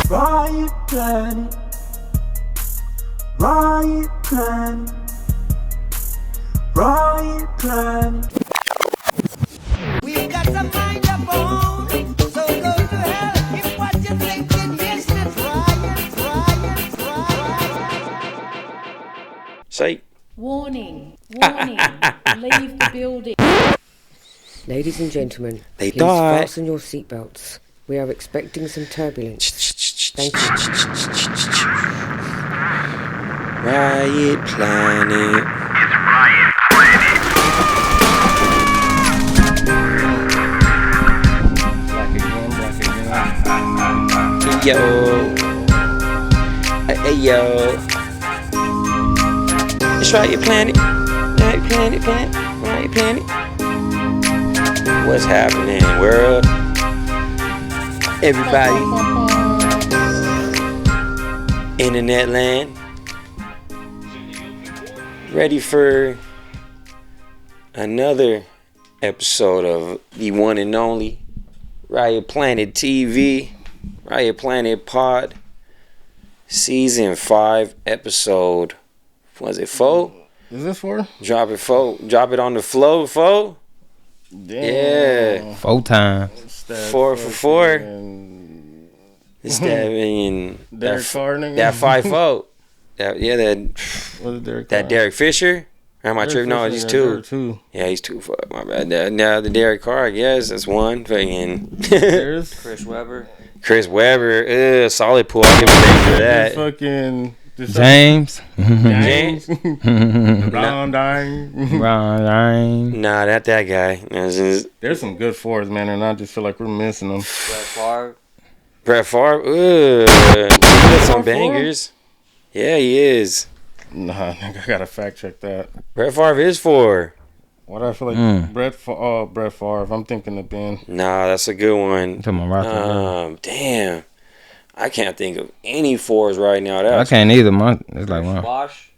Riot Planet. Riot Planet. Riot Planet. We got some mind up on, so go to hell if what you're thinking. Yes, that's riot. Say. Warning, leave the building. Ladies and gentlemen, They please died. fasten your seatbelts. We are expecting some turbulence. Thank you. Riot Planet. Yo. Hey, yo. It's Riot Planet. Riot Planet. Riot Planet. What's happening, world? Everybody. Internet land. Ready for another episode of the one and only Riot Planet TV, Riot Planet Pod, Season 5, Episode, was it 4? Is this 4? Drop it 4. Drop it on the flow, 4? Yeah. 4 times. 4 for 4. Stabbing Derek Carr, nigga. that 5-4. That Was it Derek that Carr? Derek Fisher. Or am I tripping? No, he's 2. Two. Yeah, he's 2. Fuck, my bad. Now the Derek Carr, I guess that's 1. Fucking There's Chris Webber. Chris Webber. Solid pull. I'll give him thanks for that. fucking James. James. Ron Dine. Right. Nah, not that guy. That's just There's some good fours, man, and I just feel like we're missing them. Brett Favre. Brett Favre. He got some bangers. Yeah, he is. Nah, nigga, I gotta fact check that. Brett Favre is 4. What I feel like Brett Favre. I'm thinking of Ben. Nah, that's a good one. Come on, right. Damn. I can't think of any 4s right now. I That's can't either, man. It's like one. Bosch.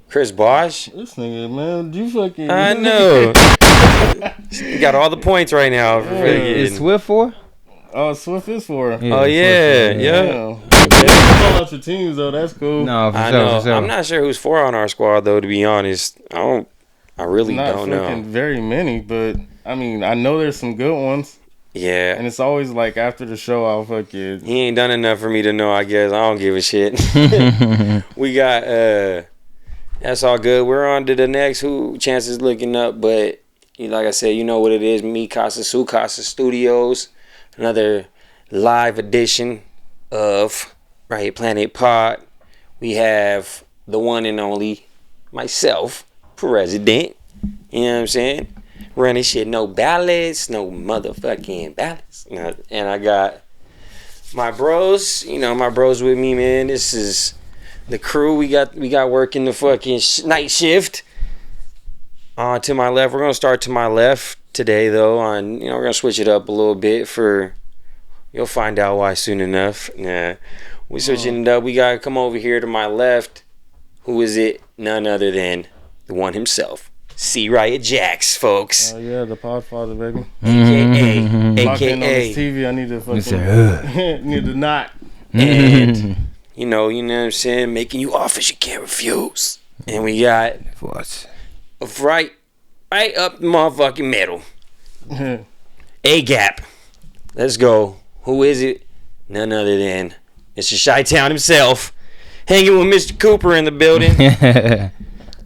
Chris Bosch. This nigga, man, you fucking. I know. You got all the points right now. For Is freaking- Swift 4? Oh, Swift is 4. Oh yeah, yeah. Yeah. Call out your teams though. That's cool. No, for I sure, know. for sure. I'm not sure who's 4 on our squad though. To be honest, I really Not don't fucking know. very many, but I mean, I know there's some good ones, Yeah, and it's always like after the show, I'll fucking. he ain't done enough for me to know. I guess I don't give a shit. We got that's all good. We're on to the next. Who chances looking up, but like I said, you know what it is. Me, Casa Su Casa Studios, another live edition of Riot Planet Pod. We have the one and only myself, President. You know what I'm saying? Running shit, no ballots, no motherfucking ballots. And I got my bros. My bros with me, man. This is the crew. We got working the fucking night shift. To my left, we're gonna start to my left today, though. We're gonna switch it up a little bit for. You'll find out why soon enough. Nah, we switching it up. We gotta come over here to my left. Who is it? None other than the one himself, C. Riot Jax, folks. Oh yeah, the Podfather, baby. AKA, Lock in on this AKA, TV. I need to He said, fucking need to not. and you know what I'm saying, making you offers you can't refuse. And we got What? right up the motherfucking middle. A Gap. Let's go. Who is it? None other than Mr. Chi-Town himself. Hanging with Mr. Cooper in the building.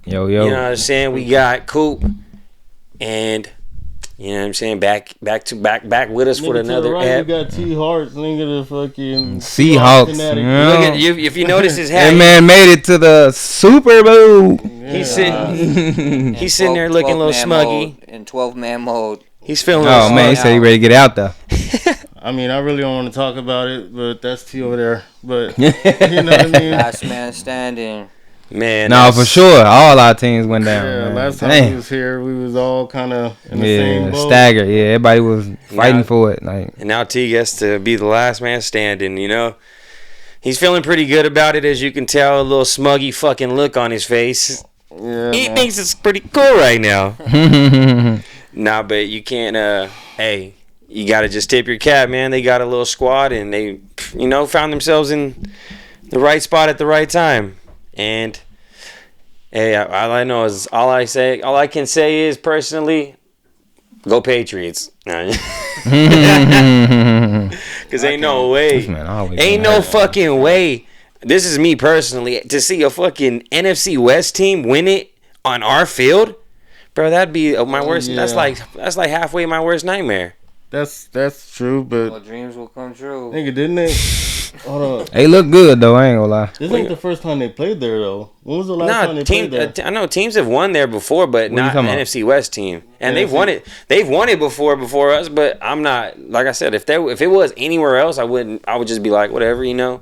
Yo. You know what I'm saying? We got Coop and you know what I'm saying, back with us for Nigga, to another the right, ep. you got T Hearts, nigga, the fucking Seahawks. fanatic. Look at you. If you notice his hat, That man made it to the Super Bowl. he's sitting there looking a little smuggy. In 12-man mode. He's feeling. Oh man, he said he ready to get out though. I mean, I really don't want to talk about it, but that's T over there. But you know what I mean? Last man standing. Man, No, that's- for sure. All our teams went down. Yeah, man. last time Damn. we was here, we was all kind of in the same Yeah, boat. staggered. Yeah, everybody was fighting Now- for it. Like, And now T gets to be the last man standing, you know. He's feeling pretty good about it, as you can tell. A little smuggy fucking look on his face. Yeah, He man. thinks it's pretty cool right now. Nah, but you can't, hey, you got to just tip your cap, man. They got a little squad, and they, found themselves in the right spot at the right time. And hey, all I know is all I can say is personally, go Patriots. Because ain't no way, ain't no fucking way. This is me personally, to see a fucking NFC West team win it on our field, bro. That'd be my worst. Yeah. That's like halfway my worst nightmare. That's true, but Well, dreams will come true. nigga, didn't they? Hold on. They look good though. I ain't gonna lie. This ain't the first time they played there though. When was the last time they played there? I know teams have won there before, but not an NFC West team. And they've won it. They've won it before us. But I'm not, like I said, if it was anywhere else, I would just be like, whatever, The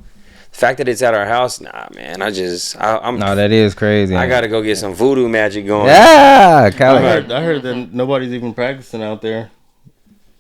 fact that it's at our house, nah, man. I'm. No, that is crazy. I gotta go get some voodoo magic going. Yeah, I heard that nobody's even practicing out there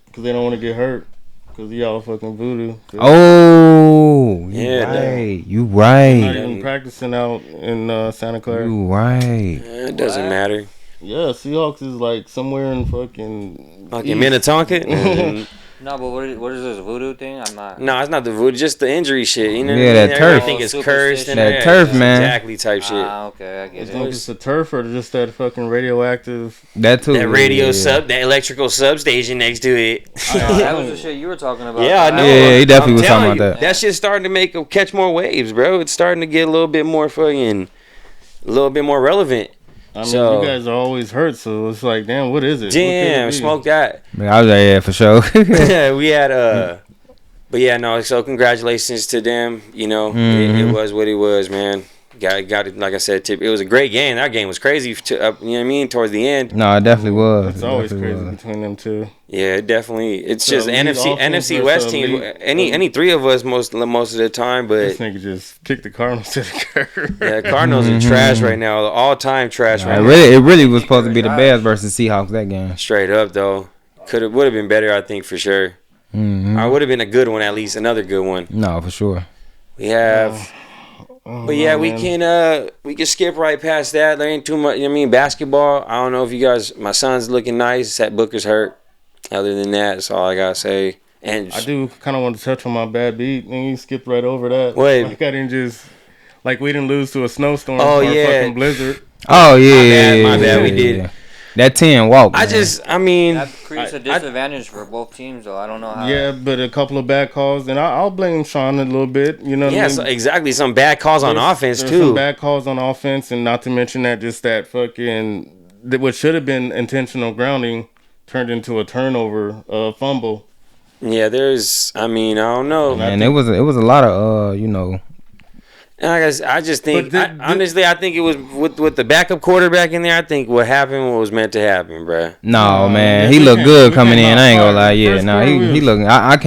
because they don't want to get hurt because y'all fucking voodoo. Oh, Yeah, you Not right. even practicing out in Santa Clara. You right. It doesn't matter. Yeah, Seahawks is like somewhere in fucking Minnetonka. No, but what is this voodoo thing? I'm not. No, it's not the voodoo, just the injury shit. You know Yeah, what I mean? that Everybody turf. think it's Oh, cursed. And That turf, man. Exactly type shit. Okay, I get It's it. like it's the turf or just that fucking radioactive. That too. That yeah. that electrical substation next to it. That was the shit you were talking about. Yeah, I know. Yeah, he definitely was telling talking about that. That shit's starting to catch more waves, bro. It's starting to get a little bit more relevant. I mean, So- you guys are always hurt, so it's like, damn, what is it? What could it Damn, be? smoke that. Man, I was like, yeah, for sure. We had but yeah, no. So congratulations to them. It was what it was, man. Got it. Like I said, it was a great game. That game was crazy. You know what I mean? Towards the end. No, it definitely was. It's It always definitely crazy was. between them two. Yeah, definitely. It's So just elite offense NFC versus West team. elite- Any three of us most of the time, This but nigga just kicked the Cardinals to the curb. yeah, Cardinals are trash right now. All time trash right now. It really was supposed to be the Bears versus Seahawks that game. Straight up though, would have been better. I think for sure. Mm-hmm. I would have been a good one, at least another good one. No, for sure. We have. But yeah, we can skip right past that. There ain't too much. Basketball. I don't know if you guys. My son's looking nice. That Booker's hurt. Other than that, that's all I gotta say. And I do kind of want to touch on my bad beat, and you skipped right over that. Wait. Like I didn't just we didn't lose to a snowstorm Oh, or yeah. a fucking blizzard. Oh yeah, My bad, we did. yeah. That 10 walk. I man. mean, That creates a disadvantage for both teams, though. I don't know how. Yeah, but a couple of bad calls, and I'll blame Sean a little bit. You know what I yeah, mean? so exactly. Some bad calls on offense There's too. some bad calls on offense, and not to mention that fucking what should have been intentional grounding turned into a turnover, fumble. Yeah, there's. I don't know. And it was a lot of And I just think, But honestly, I think it was with the backup quarterback in there. I think what happened was meant to happen, bruh. No, man, yeah, he we looked can't- good we coming can't in. I ain't gonna not lie. part. Yeah, First no, quarter he was- looked. I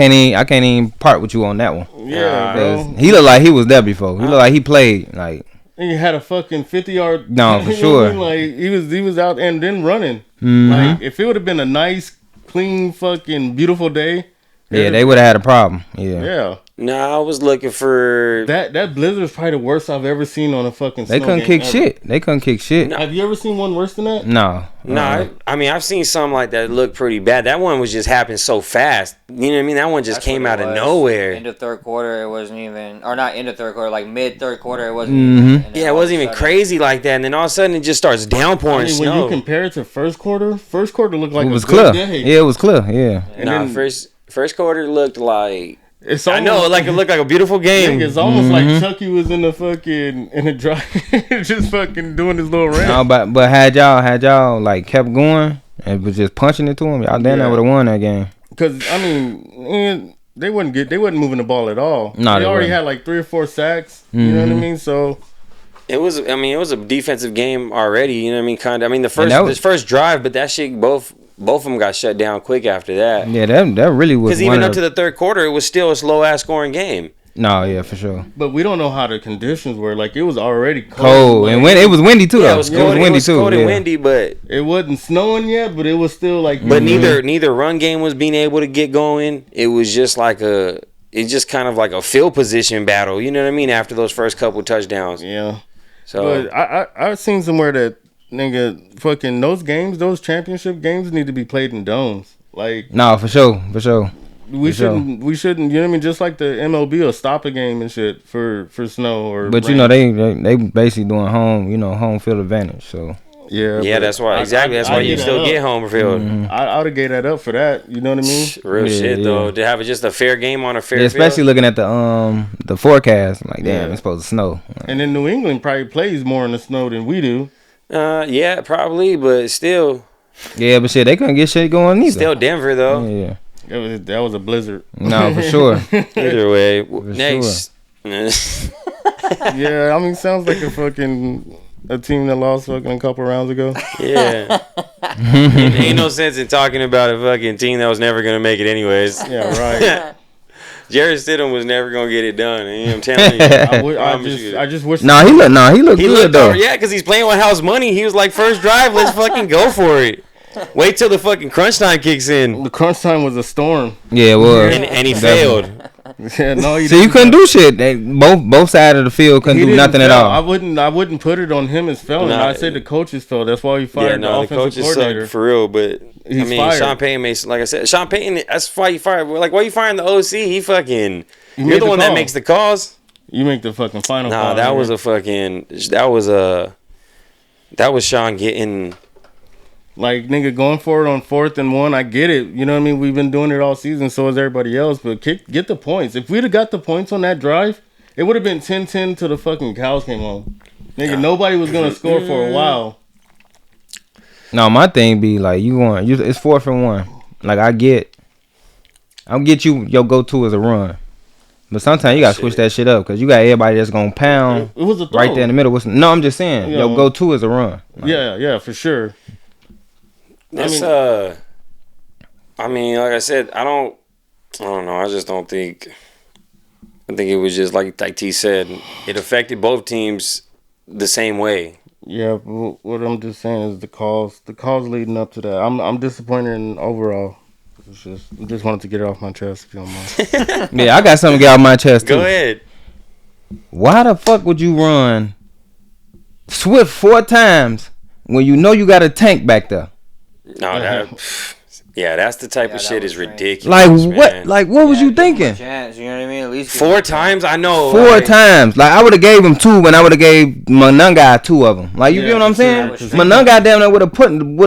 can't even part with you on that one. Yeah, bro. He looked like he was there before. He looked like he played like. And he had a fucking 50-yard. No, for you know sure. what I mean? Like he was out and then running. Mhm. Like if it would have been a nice, clean, fucking beautiful day. Yeah, they would have had a problem. Yeah. Yeah. Nah, I was looking for. That blizzard is probably the worst I've ever seen on a fucking. They snow couldn't game kick ever. shit. They couldn't kick shit. Have you ever seen one worse than that? No. Nah, I've seen some like that look pretty bad. That one was just happened so fast. You know what I mean? That one just That's came what out it of was. nowhere. End of third quarter, it wasn't even, or not end of third quarter, like mid third quarter, it wasn't Mhm. even. And then Yeah, it all of wasn't a even sudden- crazy like that. And then all of a sudden it just starts downpouring I mean, when snow. you compare it to first quarter looked like It a was good clear. day. Yeah, it was clear. Yeah. And Nah, then first quarter looked like. it's I know, almost- like it looked like a beautiful game. It's almost like Chucky was in the drive, just fucking doing his little rant. No, but had y'all like kept going and was just punching it to him, y'all damn near would have won that game. Because I mean, they wasn't moving the ball at all. No, they they already wasn't. had like 3 or 4 sacks. You know what I mean? So It was a defensive game already. You know what I mean? Kind of. I mean, the that was- first drive, but that shit both of them got shut down quick after that. Yeah, that really was. Because even up to the third quarter, it was still a slow ass scoring game. No, yeah, for sure. but we don't know how the conditions were. Like it was already cold. Cold and when it was windy too. Yeah, though. it was cold. windy It was too. cold and yeah. windy, but It wasn't snowing yet, but it was still like. neither run game was being able to get going. It was just like it's just kind of like a field position battle. You know what I mean? After those first couple touchdowns. Yeah. So But I've seen somewhere that nigga fucking those championship games need to be played in domes. Like, No, for sure. we For sure. shouldn't. You know what I mean? Just like the MLB will stop a game and shit for snow or. But rain. you know they basically doing home field advantage. So Yeah, Yeah, but that's why. Exactly. That's why you get still that get up. home field. I would have gave that up for that. You know what I mean? Real Yeah, shit yeah. though. To have just a fair game on a fair yeah, especially field. looking at the forecast. Like, damn, Yeah. it's supposed to snow. And then New England probably plays more in the snow than we do. Yeah, probably, but still Yeah, but shit, they couldn't get shit going either. Denver though. Yeah. That was a blizzard. No, for sure. Either way, For next. Yeah, I mean, sounds like a team that lost fucking a couple rounds ago. Yeah. Ain't no sense in talking about a fucking team that was never gonna make it anyways. Yeah, right. Jared Stidham was never gonna get it done. I'm telling you. I just wish. He looked He good looked though. over, yeah, because he's playing with house money. He was like, first drive, let's fucking go for it. Wait till the fucking crunch time kicks in. The crunch time was a storm. Yeah, it was. And he failed. Yeah, no, he So you didn't. couldn't do shit. Both sides of the field couldn't He do didn't nothing at fail. all. I wouldn't put it on him as failing. Nah. I said the coaches failed. That's why he Yeah, fired the no, the offensive coaches coordinator. suck for real, but He's I mean, fired. Sean Payton makes, like I said, Sean Payton, that's why you fired. Like, why you firing the OC? He fucking, He you're made the one that call. makes the calls. You make the fucking final Nah, call. that nigga. was a fucking, that was Sean getting, Like, nigga, going for it on 4th and 1, I get it. You know what I mean? We've been doing it all season, so has everybody else. But get the points. If we'd have got the points on that drive, it would have been 10-10 till the fucking cows came home. Nigga, nobody was going to score for a while. No, my thing be like it's 4th and 1. Like I'll get you your go-to is a run. But sometimes you gotta switch that shit up because you got everybody that's gonna pound It was a throw. right there in the middle. No, I'm just saying Yeah. your go-to is a run. Like, Yeah, for sure. that's, I mean, like I said, I don't know. I just don't think, I think it was just like T said, it affected both teams the same way. Yeah, but what I'm just saying is the calls leading up to that. I'm disappointed in overall. I just wanted to get it off my chest, if you don't mind. Yeah, I got something to get off my chest too. Go ahead. Why the fuck would you run Swift 4 times when you know you got a tank back there? No, that's the type Yeah, of that shit was is strange. ridiculous. Like what? man. Like what was Yeah, you give him a thinking? chance, you know what I mean? At least 4 times? I know. 4 like, times. Like I would have gave him 2 when I would have gave Manunga 2 of them. Like you Yeah, feel what I'm for sure, saying? for sure. Manunga damn near would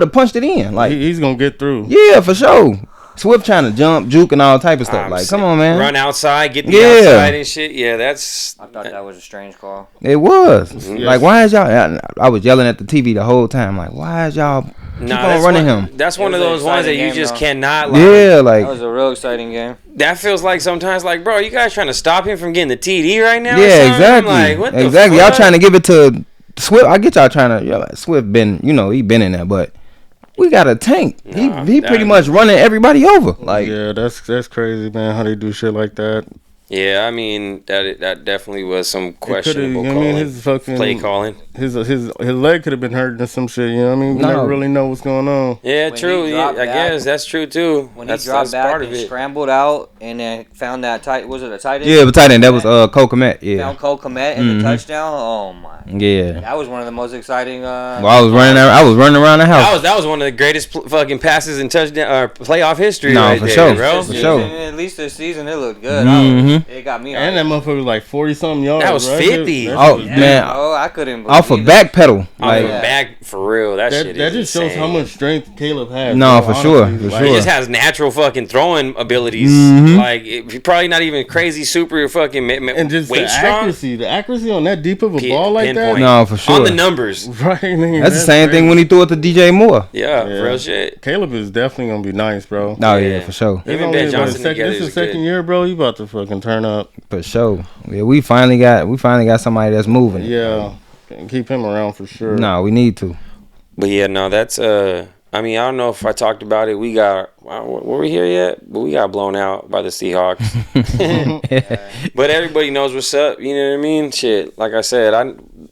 have punched it in. Like He's gonna get through. yeah, for sure. Swift trying to jump, juke, and all type of stuff. I'm Like, sick. come on, man. Run outside, get the Yeah. outside and shit. Yeah, that's. I thought that was a strange call. It was. Mm-hmm. Like, why is y'all... I was yelling at the TV the whole time. Like, why is y'all keep on that's running one, him? That's It one was of an those ones that exciting you game, just though. cannot, like... Yeah, like... That was a real exciting game. That feels like sometimes, like, bro, you guys trying to stop him from getting the TD right now? or Yeah, something? exactly. Like, what the Exactly. Y'all fuck? trying to give it to Swift. I get y'all trying to... Like, Swift been... he been in there, but... We got a tank. Nah, he pretty that- much running everybody over. Like... Yeah, that's crazy, man. How they do shit like that. Yeah, I mean, that definitely was some questionable you know what I mean? His fucking play calling. His leg could have been hurt or some shit. You know what I mean? We No. never really know what's going on. Yeah, When true. he Yeah, dropped I back- guess that's true, too. When That's he dropped back part of and it. scrambled out and then found that tight, was it a tight end? Yeah, but tight end. That was Cole Kmet. Yeah. Found Cole Kmet and the touchdown. Oh my! Yeah. That was one of the most exciting. Well, I was running around the house. That was one of the greatest fucking passes in touchdown or playoff history No, right for there, sure. bro. For sure. At least this season it looked good. Mhm. It got me. And that motherfucker was like 40-something yards. That was right? 50. That Oh, shit was man. Oh, I couldn't. Off a believe it. back pedal. Off Like, the back, for real. That shit That is just shows insane. how much strength Caleb has. No, bro, for sure, honestly. for Like, He sure. just has natural fucking throwing abilities. Mhm. Like, he probably not even crazy super fucking And just weight the strong. accuracy on that deep of a ball like Pinpoint. No, for sure. On the numbers. that. Right, nigga, That's the same thing when he threw it to DJ Moore. Yeah, Yeah. real shit. Caleb is definitely gonna be nice, bro. Oh, Yeah. yeah, for sure. Him and only Ben about Johnson the together This is is the second good. year, bro. He about to fucking turn up. For sure. Yeah, we finally got somebody that's moving. Yeah, keep him around for sure. No, we need to. But yeah, no, that's I mean, I don't know if I talked about it. We got were we here yet? But we got blown out by the Seahawks. But everybody knows what's up. You know what I mean? Shit. Like I said,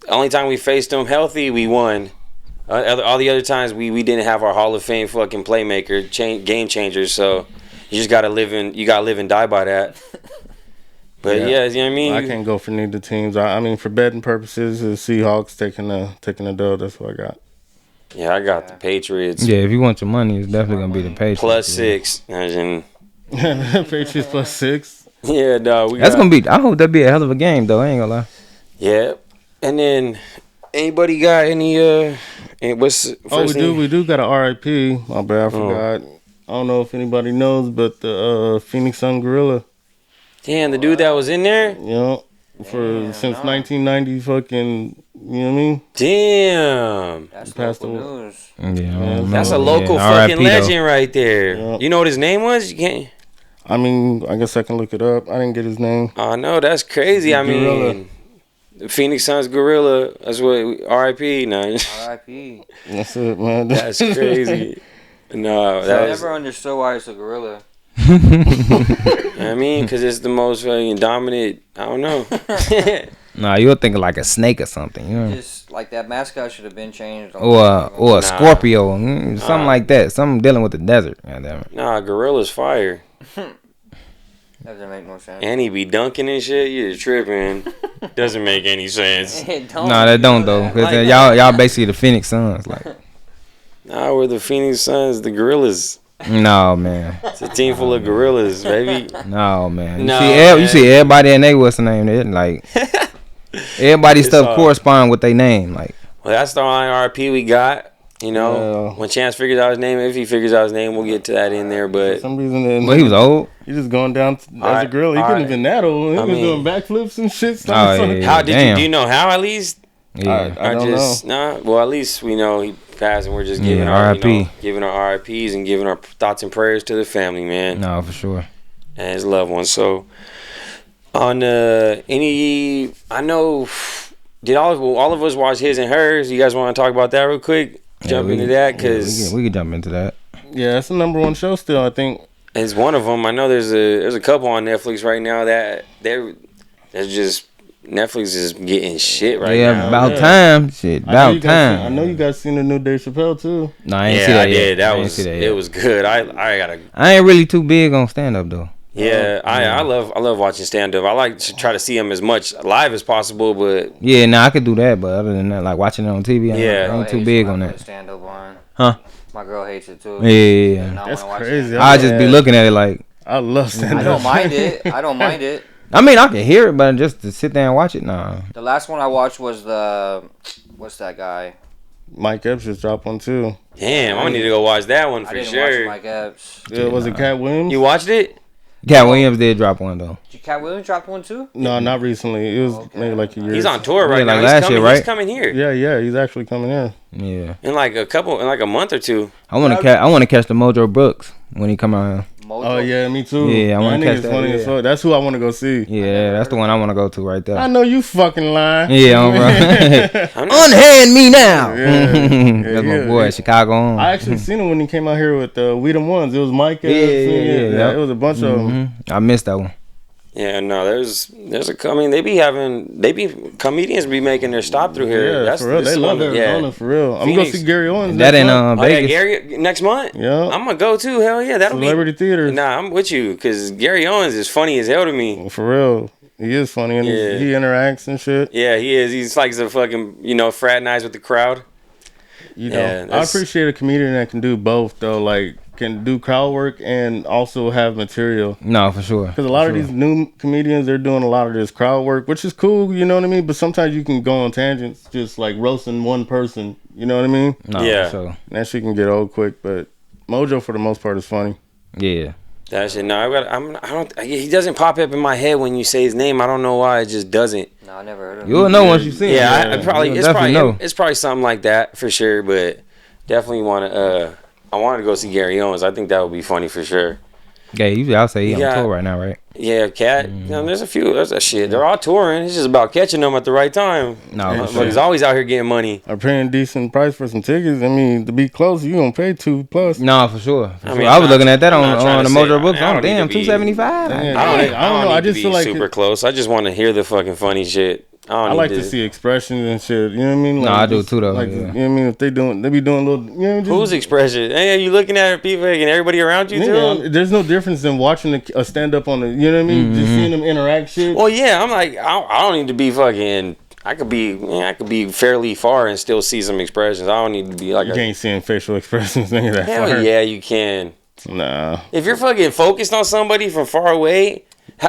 only time we faced them healthy, we won. All the other times we didn't have our Hall of Fame fucking playmaker, game changers. So you just gotta live and die by that. But yeah, you know what I mean. I can't go for neither teams. I mean, for betting purposes, the Seahawks taking a dub. That's what I got. Yeah, I got the Patriots. Yeah, if you want your money, it's definitely gonna be the Patriots. Plus 6. As in, Patriots plus 6. yeah, dog. That's gonna be. I hope that be a hell of a game, though. I ain't gonna lie. Yeah. And then, anybody got any, what's first name? We do got an R.I.P. My bad, I forgot. I don't know if anybody knows, but the Phoenix Sun Gorilla. Damn, the dude that was in there? You know, since 1990 fucking, you know what I mean? Damn. That's Passed local away. news. Yeah, That's a local fucking legend right there. Yeah. You know what his name was? You can't. I mean, I guess I can look it up. I didn't get his name. Oh, no, that's crazy. I Gorilla. mean, the Phoenix Suns Gorilla. That's what R.I.P. Nah, R.I.P. That's it, man. that's crazy. No, I that's. never understood why it's a gorilla. I mean, because it's the most fucking dominant. I don't know. Nah, you'll think of like a snake or something, you know, Just like that mascot should have been changed. or a Scorpio, something like that. Something dealing with the desert. Goddamn it. Nah, Gorilla's fire. That doesn't make no sense. And he be dunking and shit. You're tripping. Doesn't make any sense. It don't. Nah, that don't though, cause Like- y'all basically the Phoenix Suns. Like, Nah, we're the Phoenix Suns, the Gorillas. no man, It's a team full of gorillas, baby. no man. No, You see everybody in they what's the name? It like everybody's It's stuff all- correspond with their name. Like, Well, that's the only RP we got. You know, Yeah. when Chance figures out his name, if he figures out his name, we'll get to that in there. For But some reason, but he was old. He just going down as a Alright, gorilla. He couldn't alright. have been that old. He I was mean- doing backflips and shit. Oh, yeah. how did Damn. do you know how at least? Yeah, I don't just nah. Well, at least we know he passed, and we're just giving Yeah, our RIP. giving our RIPs and giving our thoughts and prayers to the family, man, no, for sure. and his loved ones. So, on any, I know, did all of us watch his and hers? You guys want to talk about that real quick? Jump we into can- that yeah, because we could jump into that. Yeah, it's the #1 show still, I think. it's one of them. I know there's a couple on Netflix right now that that's just Netflix is getting shit right Yeah, now. about yeah. time. Shit, I know about you guys time. I know you guys seen the new Dave Chappelle too. No, I ain't Yeah, see that I yet. did. That I ain't was see that it yet. was good. I gotta. I ain't really too big on stand up though. Yeah, I love watching stand up. I like to try to see him as much live as possible, but Yeah, nah, I could do that, but other than that, like watching it on TV, Yeah. I ain't too big on that. Stand up on. Huh? My girl hates it too. Yeah. And I That's wanna watch crazy. it. I just be looking at it like, I love stand I up. don't mind it. I don't mind it. I mean, I can hear it, but just to sit there and watch it, nah. The last one I watched was what's that guy? Mike Epps just dropped one too. damn, I need to go watch that one I for didn't sure. watch Mike Epps. Yeah, was it Cat Williams? You watched it? Cat Williams did drop one though. Did Cat Williams drop one too? No, not recently. It was maybe like a year. He's on tour right Yeah, now. like He's last coming. year, right? He's coming here Yeah, he's actually coming in. Yeah, in like a month or two. I want to catch the Mojo Brooks when he come out here. Mojo? Oh yeah, me too. Yeah, I wanna That catch nigga's that, funny as yeah. fuck. That's who I want to go see. Yeah, that's the one I want to go to right I there. know you fucking lying. Yeah, bro. I'm not- Unhand me now. Yeah. That's my Yeah, boy, yeah. Chicago on. I actually seen him when he came out here with We Them Ones. It was Mike. Epps, Yeah. It was a bunch of them. Mhm. I missed that one. Yeah, no, there's I mean, comedians be making their stop through here. Yeah, That's for real. this They love one, Arizona yeah. for real. I'm gonna go Phoenix. see Gary Owens. That next ain't month. Oh yeah, Vegas. Gary next month. Yeah. I'm gonna go too. Hell yeah, that'll Celebrity be. Theaters. Nah, I'm with you because Gary Owens is funny as hell to me. For real. He is funny and Yeah. he interacts and shit. Yeah, he is. He's like a fucking fraternize with the crowd. You know, Yeah, I that's- appreciate a comedian that can do both though. Like can do crowd work and also have material. No, for sure. Because a lot of these new comedians, they're doing a lot of this crowd work, which is cool. You know what I mean? But sometimes you can go on tangents, just like roasting one person. You know what I mean? No, Yeah. for sure. And that shit can get old quick. But Mojo, for the most part, is funny. Yeah. That shit. No, I don't. He doesn't pop up in my head when you say his name. I don't know why. It just doesn't. No, I never heard of him. You'll know once you see it. Yeah, I probably You'll it's definitely probably know. it's probably something like that for sure. But definitely want to. I wanted to go see Gary Owens. I think that would be funny for sure. Yeah, usually I'll say he on Yeah. tour right now, right? Yeah, Cat. There's a few. There's a shit. They're all touring. It's just about catching them at the right time. No, for But he's sure. always out here getting money. Are paying decent price for some tickets. I mean, to be close, you gonna pay $2+. No, for sure. For I sure. mean, I I'm was not- looking at that I'm on not trying the to Mojo say- Books. I Oh, don't need damn, to be- $275. Damn. I don't know. need I to just be feel like super close. I just want to hear the fucking funny shit. I like to see expressions and shit. You know what I mean? No, I do just, too, though, Like, yeah. you know what I mean? If they be doing little, you know, just, Whose expression? Hey, are you looking at people and everybody around you too? Nigga, there's no difference in watching a stand up on the, you know what I mean? Just seeing them interact shit. Well, yeah, I'm like, I don't need to be fucking I could be fairly far and still see some expressions. I don't need to be like You can't see facial expressions, nigga. That hell far. yeah, you can. Nah. If you're fucking focused on somebody from far away,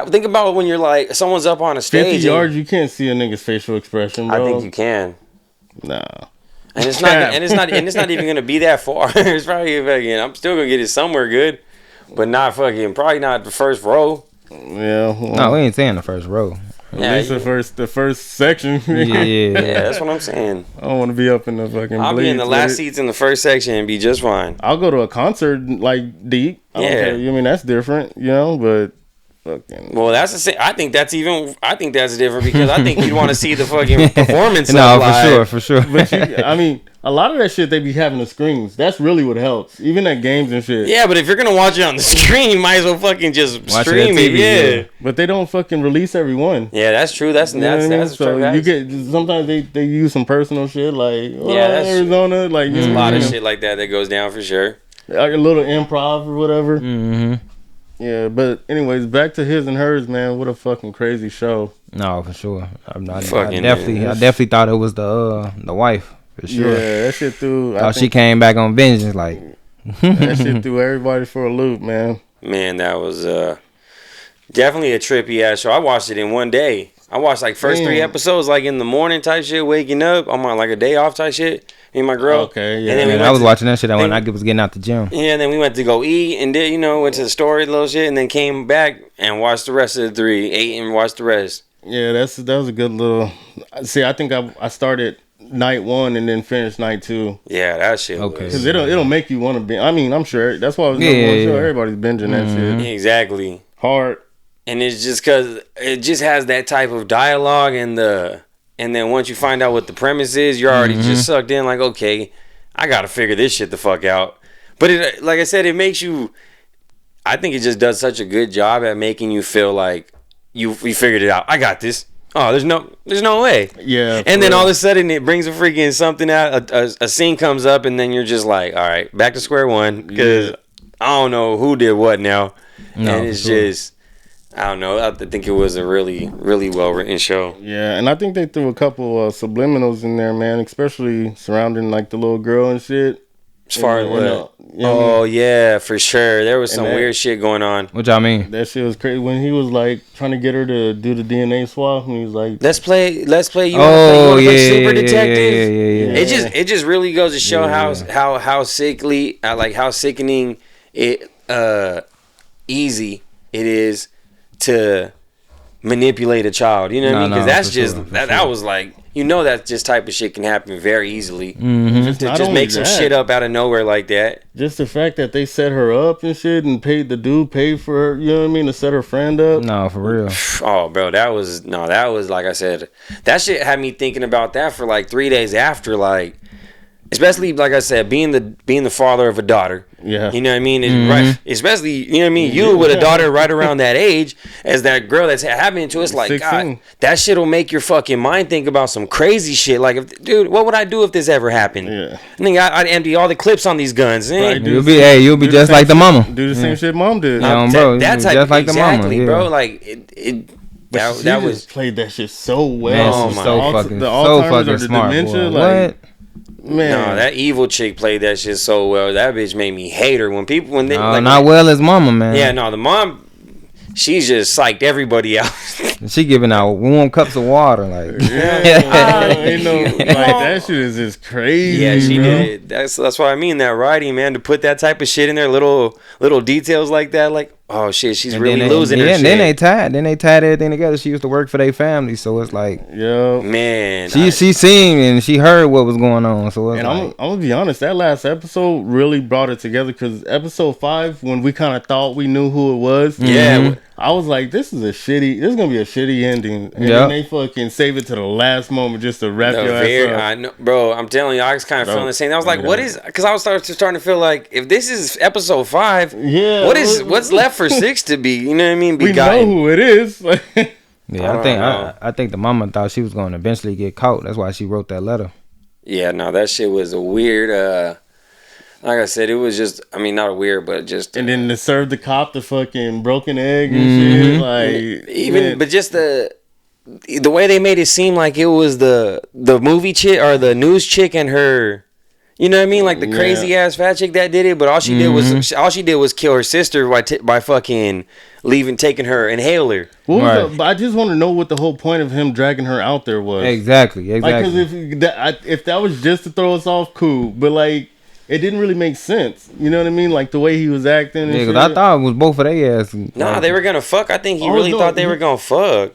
think about when you're like someone's up on a 50 stage. yards, you can't see a nigga's facial expression, bro. I think you can. Nah. And it's not even gonna be that far. It's probably fucking. I'm still gonna get it somewhere good, but not fucking. Probably not the first row. Yeah. Well, No, we ain't saying the first row. Yeah, at least the first section. yeah, that's what I'm saying. I don't want to be up in the fucking. I'll be in the bleeds, last but seats in the first section and be just fine. I'll go to a concert like deep. I don't Yeah. care. You mean that's different, you know? But fucking. Well, that's the same. I think that's different because I think you'd want to see the fucking performance. No, of live. for sure. But I mean, a lot of that shit they be having the screens. That's really what helps. Even at games and shit. Yeah, but if you're gonna watch it on the screen, you might as well fucking just Watch it stream on it. TV, Yeah. yeah. But they don't fucking release every one. Yeah, that's true. That's You know what I mean? that's So true. you get sometimes they use some personal shit like that's Arizona, like There's a lot of shit like that goes down for sure. like a little improv or whatever. Mm-hmm. Yeah, but anyways, back to His and Hers, man. What a fucking crazy show. No, for sure. I Fucking definitely thought it was the wife for sure. Yeah, that shit threw. Thought she came back on vengeance like. That shit threw everybody for a loop, man. Man, that was definitely a trippy ass show. I watched it in one day. I watched like first 3 episodes like in the morning type shit, waking up. I'm on like a day off type shit. Me and my girl. Okay, yeah. And then I was watching that shit when I was getting out the gym. Yeah, and then we went to go eat and did, went to the store, a little shit, and then came back and watched the rest of the 3, ate and watched the rest. Yeah, that was a good little. See, I think I started night 1 and then finished night 2. Yeah, that shit. Okay. Because it'll make you want to be. I mean, I'm sure that's why I was number one show. Everybody's binging that shit. Exactly. Hard. And it's just because it just has that type of dialogue and then once you find out what the premise is, you're already just sucked in. Like, okay, I gotta figure this shit the fuck out. But it, like I said, it makes you. I think it just does such a good job at making you feel like you figured it out. I got this. Oh, there's no way. Yeah. And then all of a sudden it brings a freaking something out. A scene comes up and then you're just like, all right, back to square one because I don't know who did what now. No, and it's just. I don't know. I think it was a really, really well written show. Yeah, and I think they threw a couple subliminals in there, man, especially surrounding like the little girl and shit. As far as what? You know what I Oh mean? yeah, for sure. There was some that- weird shit going on. What y'all mean? That shit was crazy when he was like trying to get her to do the DNA swab, and he was like, Let's play. You wanna Oh play yeah, Super yeah, Detective? yeah. It just really goes to show how sickly, like how sickening it easy it is to manipulate a child. You know what I mean? Because that's for just sure, for that was like that just type of shit can happen very easily. To not just only make some that, shit up out of nowhere like that. just the fact that they set her up and shit and paid for her, you know what I mean, to set her friend up. No, for real. Oh, bro, that was like I said, that shit had me thinking about that for like 3 days after, like, especially like I said, being the father of a daughter. Yeah. You know what I mean? It's right, especially, you know what I mean? You with a daughter right around that age as that girl that's happening to us, like, 16. God, that shit'll make your fucking mind think about some crazy shit. Like, dude, what would I do if this ever happened? Yeah. I think I'd empty all the clips on these guns. Right, You'll be just like the mama. Do the same shit mom did. Yeah. bro, That type, just like the mama, exactly, yeah. bro. Like, it But she that just was played that shit so well. Man, Oh she's my. so Alzheimer's or the smart. dementia, Boy. like, What? man. No, that evil chick played that shit so well. That bitch made me hate her when they No, like, not well as mama, man. Yeah, no, the mom, she's just psyched everybody out. She giving out warm cups of water, like. Ain't no, like, that shit is just crazy. Yeah, she bro. did. That's what I mean. That writing, man, to put that type of shit in there, little details like that, like, oh shit, she's And really then losing her yeah, shit. and then they tied everything together. She used to work for their family, so it's like Yeah. Man, she seen and she heard what was going on. So it's And like, I'm gonna be honest, that last episode really brought it together because episode 5, when we kind of thought we knew who it was, Yeah. I was like, this is gonna be a shitty ending. And Yeah. then they fucking save it to the last moment just to wrap your ass up. I know, bro. I'm telling you, I was kind of Bro, feeling the same. I was like, yeah. what is? Because I was starting to feel like, if this is episode 5, Yeah, what's left for 6 to be? You know what I mean? We know who it is. yeah, I think the mama thought she was going to eventually get caught. That's why she wrote that letter. Yeah, no, that shit was a weird. Like I said, it was just. I mean, not a weird, but just. And then to serve the cop the fucking broken egg and shit, like even, man. but just the the way they made it seem like it was the movie chick or the news chick and her, you know what I mean, like the crazy ass fat chick that did it, but all she did was kill her sister by fucking taking her inhaler. But I just want to know what the whole point of him dragging her out there was. Exactly. Like, because if that was just to throw us off, cool, but like it didn't really make sense. You know what I mean? Like the way he was acting. Yeah, because I thought it was both of their ass. Nah, they were gonna fuck. I think he really thought they were gonna fuck.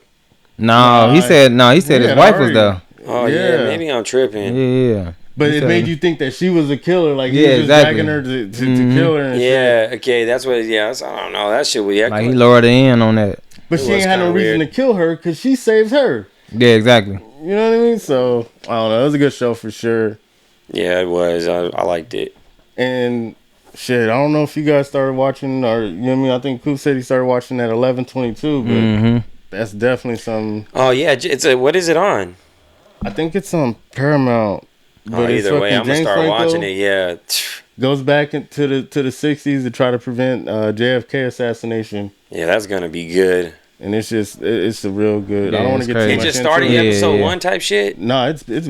No, he said his wife was there. Oh yeah, maybe I'm tripping. Yeah. But it made you think that she was a killer, like he was just dragging her to kill her. And shit. Okay, that's what. Yeah, I don't know. That shit was like he lowered it in on that. But she ain't had no reason to kill her because she saves her. Yeah, exactly. You know what I mean? So I don't know. It was a good show for sure. Yeah, it was. I liked it. And shit, I don't know if you guys started watching, or you know what I mean. I think Coop said he started watching at 11:22, but that's definitely something. Oh yeah, it's what is it on? I think it's on Paramount. But either way, I'm gonna start watching it. Yeah, goes back into the 60s to try to prevent JFK assassination. Yeah, that's gonna be good. And it's a real good. I don't want to get too much into it. It just started episode 1 type shit. No, it's already, it's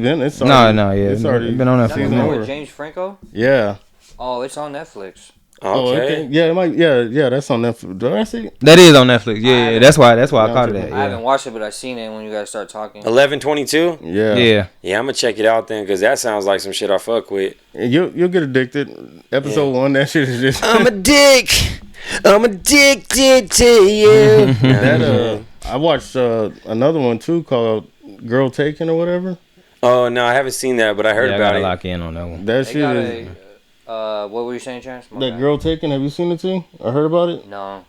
been on that season with James Franco. Yeah. Oh, it's on Netflix. Okay. Yeah, it might. Yeah, that's on Netflix. Did I see? That is on Netflix. Yeah, that's why I caught it. At. I haven't watched it, but I seen it when you guys start talking. 11:22. Yeah. I'm gonna check it out then, because that sounds like some shit I fuck with. You'll get addicted. Episode 1, that shit is just. I'm addicted to you. I watched another one too called Girl Taken or whatever. Oh no, I haven't seen that, but I heard about it. Lock in on that one. That shit is. What were you saying, Chance? That Girl Taken, have you seen it too? Or heard about it? No.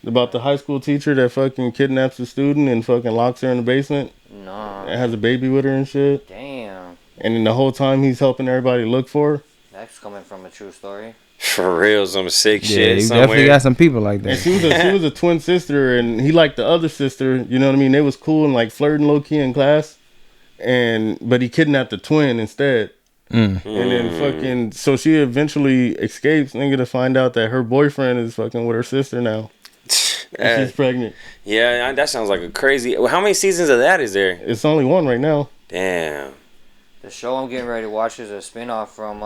About the high school teacher that fucking kidnaps a student and fucking locks her in the basement? No. And has a baby with her and shit? Damn. And then the whole time he's helping everybody look for her? That's coming from a true story. For real, some sick shit. Yeah, you somewhere. definitely got some people like that. And she was a twin sister, and he liked the other sister. You know what I mean? They was cool and like flirting low key in class, but he kidnapped the twin instead. And then fucking, so she eventually escapes, nigga, to find out that her boyfriend is fucking with her sister now. She's pregnant. Yeah, that sounds like a crazy. How many seasons of that is there? It's only one right now. Damn. The show I'm getting ready to watch is a spin-off from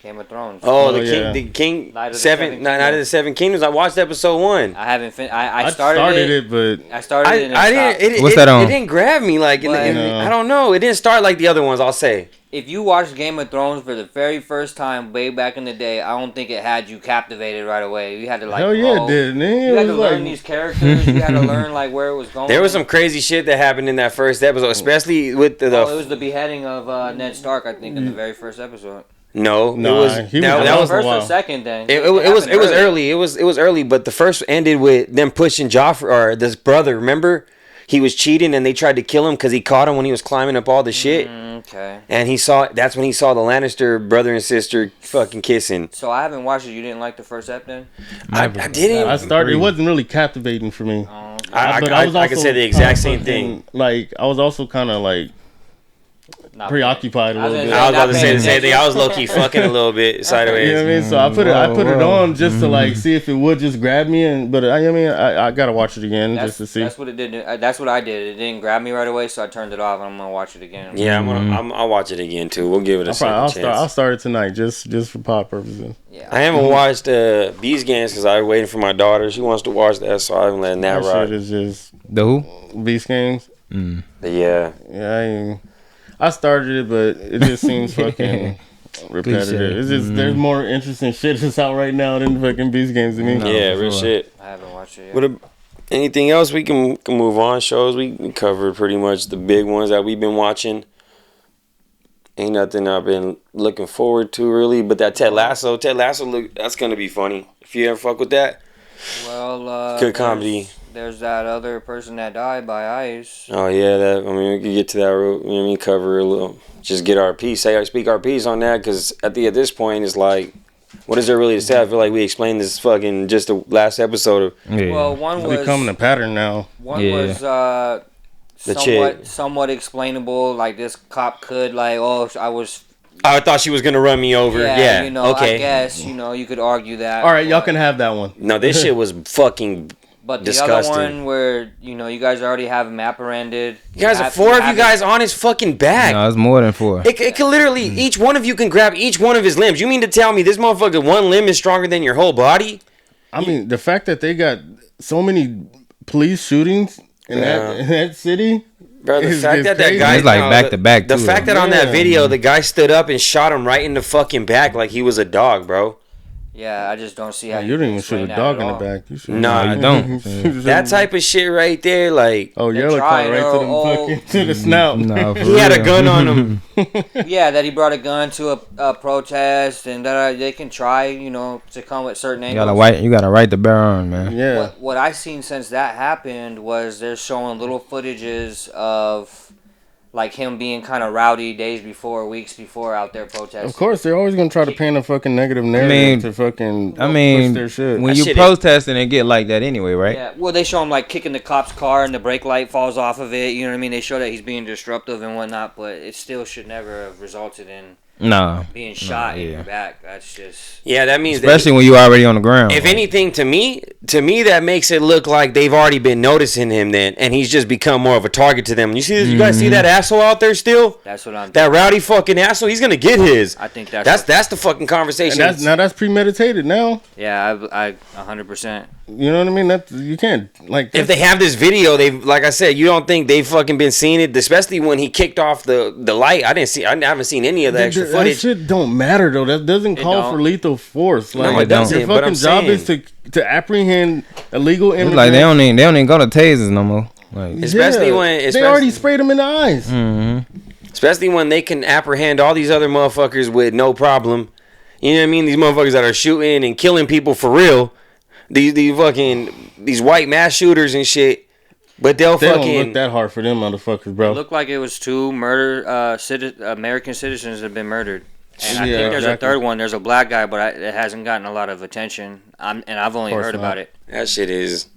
Game of Thrones. Oh, the King Night of the Seven Kingdoms. I watched episode 1. I haven't finished. I started it, but I started it. And I didn't. What's that on? It didn't grab me like. I don't know. It didn't start like the other ones. I'll say. If you watched Game of Thrones for the very first time way back in the day, I don't think it had you captivated right away. You had to hell yeah, it did. Man. You had to learn these characters. You had to learn like where it was going. There was some crazy shit that happened in that first episode, especially with the. it was the beheading of Ned Stark, I think, in the very first episode. No, it was that was first or second. Then it was early. It was early, but the first ended with them pushing Joffrey or this brother. Remember, he was cheating and they tried to kill him because he caught him when he was climbing up all the shit. Okay. And that's when he saw the Lannister brother and sister fucking kissing. So I haven't watched it. You didn't like the first ep then? I didn't. I started. It wasn't really captivating for me. I could say the exact same thing. Like I was also kind of like. Preoccupied a little bit. I was about to say the same thing. I was low key fucking a little bit sideways. You know what I mean? So I put it on just to like see if it would just grab me. But I gotta watch it again just to see. That's what it did. That's what I did. It didn't grab me right away, so I turned it off and I'm gonna watch it again. Yeah, I'll watch it again too. We'll give it a second chance. I'll start it tonight just for pop purposes. Yeah. I haven't watched Beast Games because I was waiting for my daughter. She wants to watch that, so I haven't letting that ride. Shit is just the who? Beast Games. Yeah. I started it, but it just seems fucking repetitive. It's just there's more interesting shit that's out right now than fucking Beast Games to me. Yeah, real shit. I haven't watched it yet. Anything else we can move on? Shows we covered pretty much the big ones that we've been watching. Ain't nothing I've been looking forward to really, but that Ted Lasso that's gonna be funny. If you ever fuck with that. Well, good comedy. There's that other person that died by ice. Oh yeah, we can get to that. You know what I mean, cover a little. Just get our piece. Speak our piece on that, because at this point, it's like, what is there really to say? I feel like we explained this fucking just the last episode of. Yeah. Well, one was becoming a pattern now. One was somewhat explainable. Like this cop could I thought she was gonna run me over. Yeah. Okay. I guess you could argue that. All right, y'all can have that one. No, this shit was fucking But the disgusting. other one where, you know, you guys already have him apprehended. You guys are 4 of you guys on his fucking back. No, it's more than 4. It can literally, each one of you can grab each one of his limbs. You mean to tell me this motherfucker one limb is stronger than your whole body? I mean, the fact that they got so many police shootings in that city. Bro, the fact that crazy. guy... It's like back to back, The too, fact though. that on that video, the guy stood up and shot him right in the fucking back like he was a dog, bro. Yeah, I just don't see how You didn't even explain shoot a that dog at in the all. back. You should. Nah, you don't. That type of shit right there, like... Oh, They're yellow caught trying, right to the fucking to the snout. No, for He had a real. gun on him. Yeah, that he brought a gun to a protest, and that they can try, you know, to come with certain You angles. gotta right the bear on, man. Yeah. What I seen since that happened was they're showing little footages of like him being kind of rowdy days before, weeks before, out there protesting. Of course, they're always gonna try to paint a fucking negative narrative to fucking push their shit. when That you shit protesting and get like that anyway, right? Yeah, well, they show him like kicking the cop's car and the brake light falls off of it. You know what I mean? They show that he's being disruptive and whatnot, but it still should never have resulted in No. being shot in yeah. your back. That's just Yeah, that means... Especially when you already on the ground. If anything, to me, that makes it look like they've already been noticing him then, and he's just become more of a target to them. You see this? You guys see that asshole out there still? that's what I'm. That rowdy fucking asshole? He's gonna get his. I think that's That's the fucking conversation. And that's premeditated now. yeah, I 100%. You know what I mean? That you can't like. If they have this video, they've, like I said, you don't think they've fucking been seeing it, especially when he kicked off the light. I haven't seen any of the extra that footage. shit don't matter though. That doesn't call don't. for lethal force. Like No, it doesn't, your but fucking I'm job is saying- to apprehend illegal It's immigrants. like they don't even go to tasers no more. Like, Especially Yeah, when- they already sprayed them in the eyes. Especially when they can apprehend all these other motherfuckers with no problem. You know what I mean? These motherfuckers that are shooting and killing people for real. These white mass shooters and shit. But they'll They don't fucking... look that hard for them motherfuckers, bro. It looked like it was 2 American citizens that have been murdered. And I Yeah, think there's exactly. a third one. There's a black guy, but it hasn't gotten a lot of attention. I've only course heard not. about it. That shit is...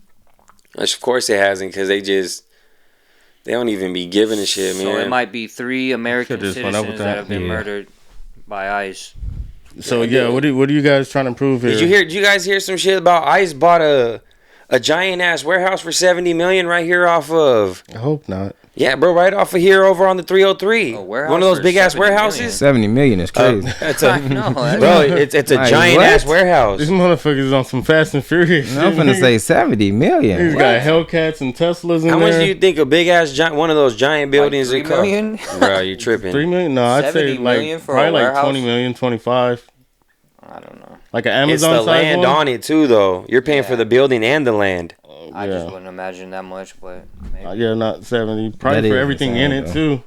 Of course it hasn't, because they don't even be giving a shit, man. So it might be 3 American Should've just went up citizens with that that. have been Yeah. murdered by ICE. So yeah, what are you guys trying to prove here? Did you guys hear some shit about ICE bought a giant ass warehouse for $70 million right here off of... I hope not. Yeah, bro, right off of here over on the 303. A warehouse One of those for big ass $70 warehouses. 70 million is crazy. It's a, No, that's bro, it's a Like, giant what? ass warehouse. These motherfuckers on some Fast and Furious. I'm shit, finna nigga. say 70 million. He's got Hellcats and Teslas in How there. much do you think a big ass one of those giant buildings like would 3 cost? million? Bro, you tripping? 3 million? No, I'd 70 say like million for a probably like warehouse? 20 million, 25. I don't know. Like an It's Amazon the size land one. on it too, though. You're paying for Yeah. the building and the land. I just Yeah. wouldn't imagine that much, but maybe. Yeah, not 70. Probably That for is everything insane, in it though. too.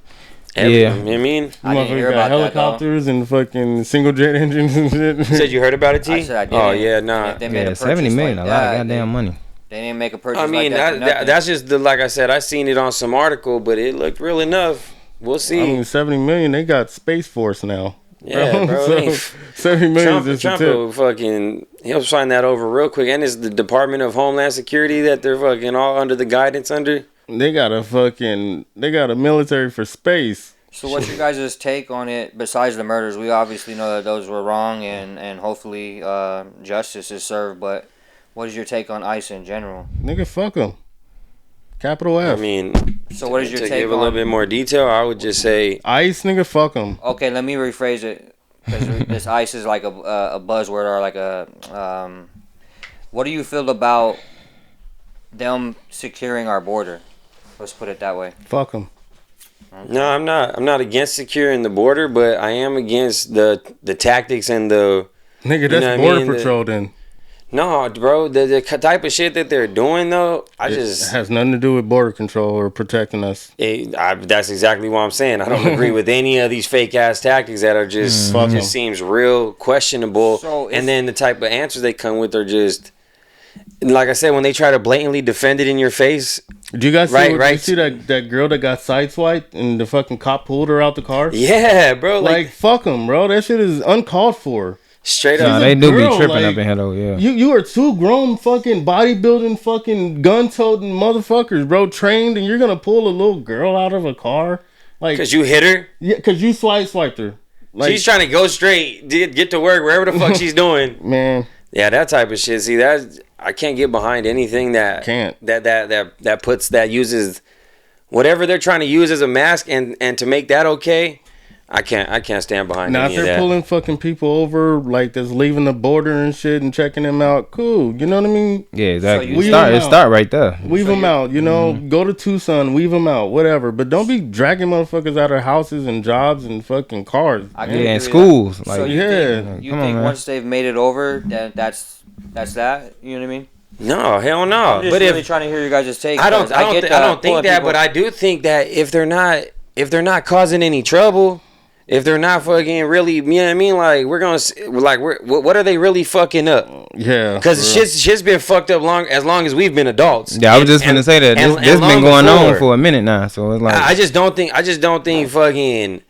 Yeah. You know what I mean? I didn't Motherfuckers hear got about that, though. helicopters and fucking single jet engines and shit. You said you heard about it, T? I said I didn't. Oh yeah, nah. If they made Yeah, a 70 purchase million, like a lot of that, goddamn money. They didn't make a purchase I mean, like that for nothing. that's just like I said. I seen it on some article, but it looked real enough. We'll see. I mean, 70 million. They got Space Force now. yeah, bro. So, Hey, 70 million Trump, is just a Trump tip. will fucking he'll sign that over real quick. And it's the Department of Homeland Security that they're fucking all under the guidance under. They got a military for space. So what's your guys' take on it besides the murders? We obviously know that those were wrong and hopefully justice is served, but what is your take on ICE in general? Nigga, fuck them. Capital F. I mean, So what is your to take give a little on... bit more detail, I would just say ICE, nigga, fuck them. Okay, let me rephrase it. 'Cause this ICE is like a buzzword or like a... what do you feel about them securing our border? Let's put it that way. Fuck them. no. I'm not against securing the border, but I am against the tactics and the Nigga, know that's what I border mean? patrol then. no, bro. The type of shit that they're doing though, It has nothing to do with border control or protecting us. That's exactly what I'm saying. I don't agree with any of these fake ass tactics that are just Fuck 'em. just seems real questionable. So and then the type of answers they come with are just like I said, when they try to blatantly defend it in your face. Did you guys see, Right, did right. you see that girl that got sideswiped and the fucking cop pulled her out the car? Yeah, bro. Like fuck them, bro. That shit is uncalled for. Straight Nah, up. they do girl, be tripping like, up in here though, yeah. You are two grown fucking bodybuilding fucking gun-toting motherfuckers, bro, trained, and you're gonna pull a little girl out of a car, like Because you hit her. yeah, cause you swiped her. Like She's trying to go straight, get to work, wherever the fuck she's doing. man, Yeah, that type of shit. See, I can't get behind anything that uses whatever they're trying to use as a mask and to make that okay. I can't stand behind now any if of they're that. pulling fucking people over like that's leaving the border and shit and checking them out, cool. You know what I mean? Yeah, exactly. So It start right there. Weave them out, you know. Go to Tucson, weave them out, whatever. But don't be dragging motherfuckers out of houses and jobs and fucking cars. I man. can Yeah, and agree with schools. that. Like, So you Yeah. think, Come on, man. once they've made it over, that's that? You know what I mean? No, hell no. I'm just But really if trying to hear you guys' take. I don't 'cause get think that, people- but I do think that if they're not causing any trouble, if they're not fucking really, you know what I mean? Like what are they really fucking up? Yeah. Because for real. shit's been fucked up as long as we've been adults. yeah, I was just gonna say that this long been going on before. for a minute now. So it's like, I just don't think fucking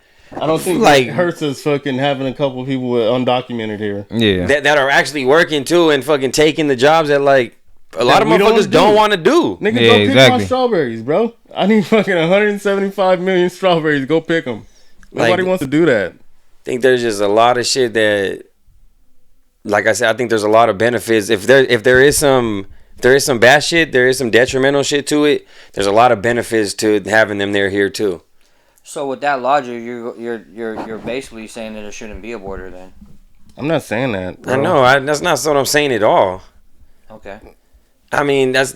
I don't think like- it hurts us fucking having a couple people undocumented here. yeah. that are actually working too and fucking taking the jobs that like a lot of we don't motherfuckers wanna don't do. want to do. Nigga, Yeah, go pick my exactly. strawberries, bro. I need fucking 175 million strawberries. Go pick them. Nobody Like- wants to do that. I think there's just a lot of shit that, like I said, I think there's a lot of benefits. If there is some bad shit, there is some detrimental shit to it. There's a lot of benefits to having them here too. So with that logic, you're basically saying that there shouldn't be a border then. I'm not saying that. I bro. know that's not what I'm saying at all. Okay. I mean that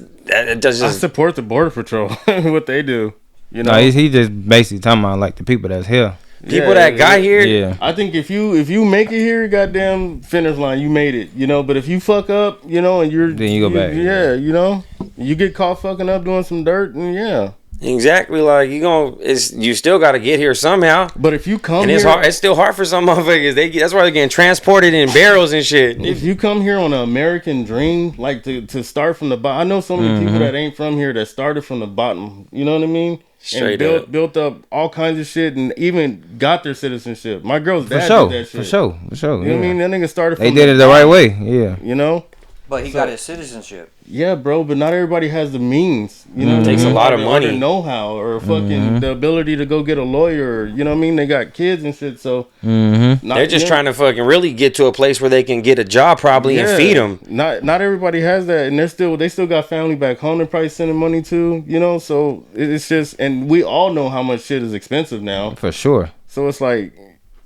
does I just support the border patrol. What they do, you know. No, he just basically talking about like the people that's here. people that got here. Yeah. I think if you make it here, goddamn finish line, you made it. You know, but if you fuck up, you know, and Then you go back. Yeah, you know, you get caught fucking up doing some dirt, and yeah. Exactly, like you still got to get here somehow. But if you come And here, it's hard. It's still hard for some motherfuckers. That's why they're getting transported in barrels and shit. if you come here on an American dream, like to start from the bottom, I know so many Mm-hmm. people that ain't from here that started from the bottom. You know what I mean? Straight and up. built up all kinds of shit, and even got their citizenship. My girl's For dad sure. did that shit. For sure. You know what I mean? That nigga started. They From did it the right way. Yeah. You know? But he got his citizenship. Yeah, bro, but not everybody has the means. You know, It takes a lot of money. or the know-how, or fucking the ability to go get a lawyer. You know what I mean? They got kids and shit, so They're just trying to fucking really get to a place where they can get a job probably and feed them. Not everybody has that, and they still got family back home. They're probably sending money to. You know, so it's just, and we all know how much shit is expensive now. For sure. So it's like,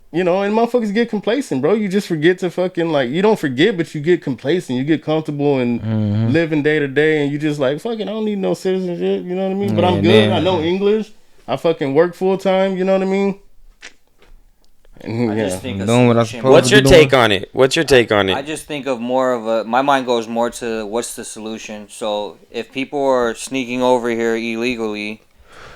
you know, and motherfuckers get complacent, bro. You just forget to fucking, like, you don't forget, but you get complacent. You get comfortable and living day to day, and you just like, fucking, I don't need no citizenship, you know what I mean? But I'm Yeah, good. man. I know English. I fucking work full time, you know what I mean? And, I yeah. just think a Doing what I solution- supposed What's to your be take on it? What's your take on I it? just think of more of a. My mind goes more to what's the solution. So if people are sneaking over here illegally,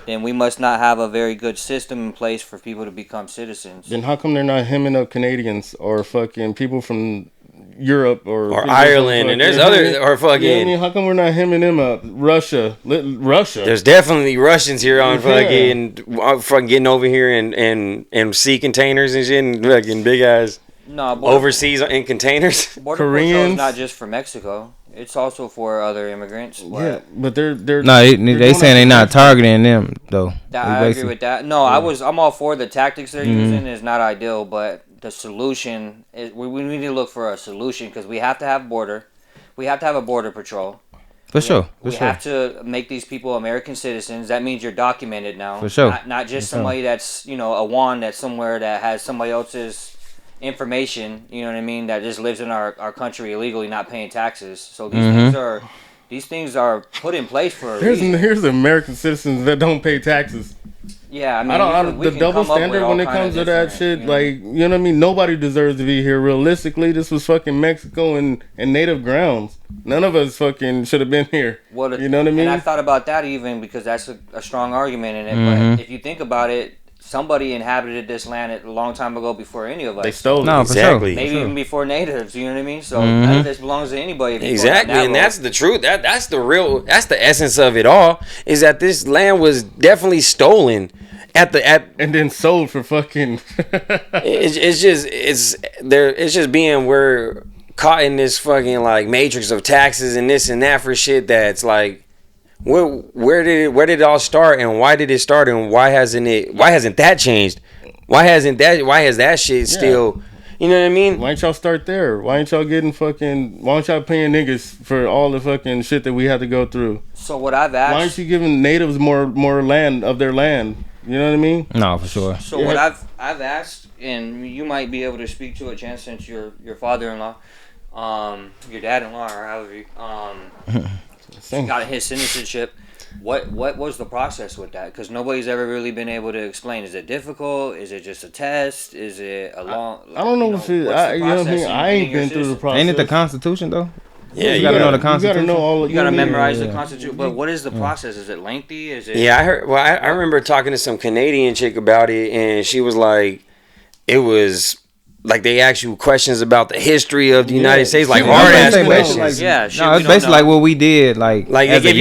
then we must not have a very good system in place for people to become citizens. Then how come they're not hemming up Canadians or fucking people from Europe or people from Ireland, and there's fucking- other or You know what I fucking. mean? How come we're not hemming them up? Russia. There's definitely Russians here on Yeah. fucking getting over here and sea containers and shit and fucking big ass No, border, overseas in containers. border patrol Koreans. is not just for Mexico. It's also for other immigrants. But Yeah, but they're No, they doing saying they that not targeting them though. that, They I agree basically- with that. No, I'm all for the tactics they're using. Is not ideal, but the solution is we need to look for a solution because we have to have border. We have to have a border patrol. For sure. For We sure. have to make these people American citizens. That means you're documented now. For sure. Not just somebody that's, you know, a Juan that's somewhere that has somebody else's information, you know what I mean, that just lives in our country illegally not paying taxes. So these things are put in place for a reason. Here's American citizens that don't pay taxes. Yeah, I mean, I don't we the can double come up with standard all when it kind comes of to that different, shit, you know. like, you know what I mean? Nobody deserves to be here. Realistically, this was fucking Mexico and native grounds. None of us fucking should have been here. You know what I mean? And I thought about that even because that's a strong argument in it. But if you think about it, somebody inhabited this land a long time ago before any of us. They stole No, it. for Exactly. Maybe even before natives, you know what I mean? So none of this belongs to anybody. if you go down Exactly, that and road. that's the truth. That's the essence of it all. Is that this land was definitely stolen at And then sold for fucking. it's just being we're caught in this fucking like matrix of taxes and this and that for shit that's like where did it all start and why did it start and why hasn't that changed? Why has that shit still, You know what I mean? Why ain't y'all start there? Why ain't y'all getting fucking? Why ain't y'all paying niggas for all the fucking shit that we had to go through? So what I've asked. Why aren't you giving natives more land of their land? You know what I mean? No, for sure. So what I've asked, and you might be able to speak to it, Chance, since your father-in-law, your dad-in-law, or however you, got his citizenship. What was the process with that? Because nobody's ever really been able to explain. Is it difficult? Is it just a test? Is it a long? I don't know if it. You know what I mean? I ain't been through the process. Ain't it the Constitution though? Yeah, you gotta know the Constitution. You gotta know all. You gotta memorize the Constitution. But what is the process? Is it lengthy? Is it? Yeah, I heard. Well, I remember talking to some Canadian chick about it, and she was like, it was like they ask you questions about the history of the United States, like hard ass questions. No, it's basically like what we did. Like they give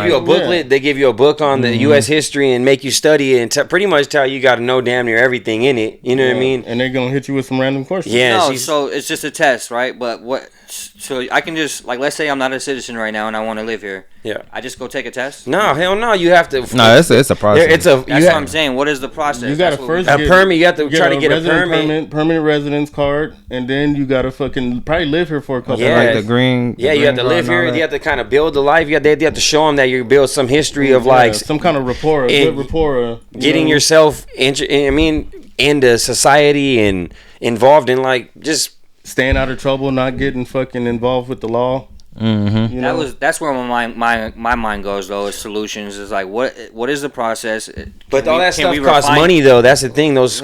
you a booklet. They give you a book on the U.S. history and make you study it and pretty much tell you got to know damn near everything in it. You know what I mean? And they're gonna hit you with some random questions. Yeah. No, so it's just a test, right? But what? So I can just like, let's say I'm not a citizen right now and I want to live here. Yeah. I just go take a test. No, hell no. You have to. No, it's a process. That's what I'm saying. What is the process? You got to first a permit. You have to try to get a permanent residence card, and then you got to fucking probably live here for a couple. Yeah, like the green. Yeah, you have to live here. You have to kind of build the life. They have to show them that you build some history of like some kind of rapport, good rapport. Getting yourself into society and involved in like just staying out of trouble, not getting fucking involved with the law. Mm-hmm. You know? That's where my mind goes though. Is solutions is like what is the process? But all that stuff costs money though. That's the thing. Those.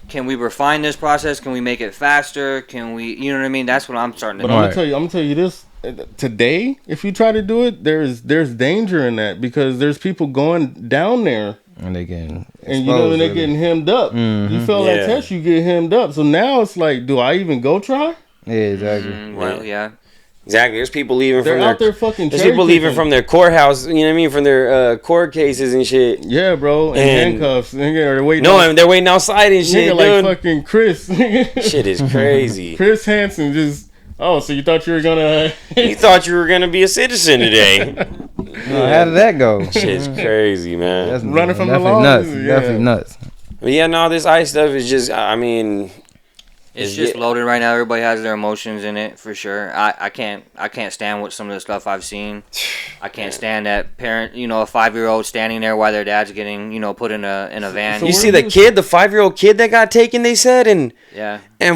Can we refine this process? Can we make it faster? Can we? You know what I mean? That's what I'm starting to. But I'm gonna tell you this. Today, if you try to do it, there's danger in that because there's people going down there. And they getting they're getting hemmed up. Mm-hmm. You fail that test, you get hemmed up. So now it's like, do I even go try? Yeah, exactly. Well, yeah. Exactly. There's people leaving They're from out there fucking. There's people leaving from their courthouse. You know what I mean? From their court cases and shit. Yeah, bro. And handcuffs. They're waiting. No, they're waiting outside and shit. Like fucking Chris. Shit is crazy. Chris Hansen just. Oh, so you thought you were gonna? You thought you were gonna be a citizen today. How did that go? Shit's crazy, man. That's running from the law. Nuts. Definitely nuts. But yeah, no, this ICE stuff is just. I mean. It's just loaded right now. Everybody has their emotions in it for sure. I can't stand with some of the stuff I've seen. I can't stand that parent, a 5-year-old standing there while their dad's getting, put in a van. You see the 5-year-old kid that got taken, they said, and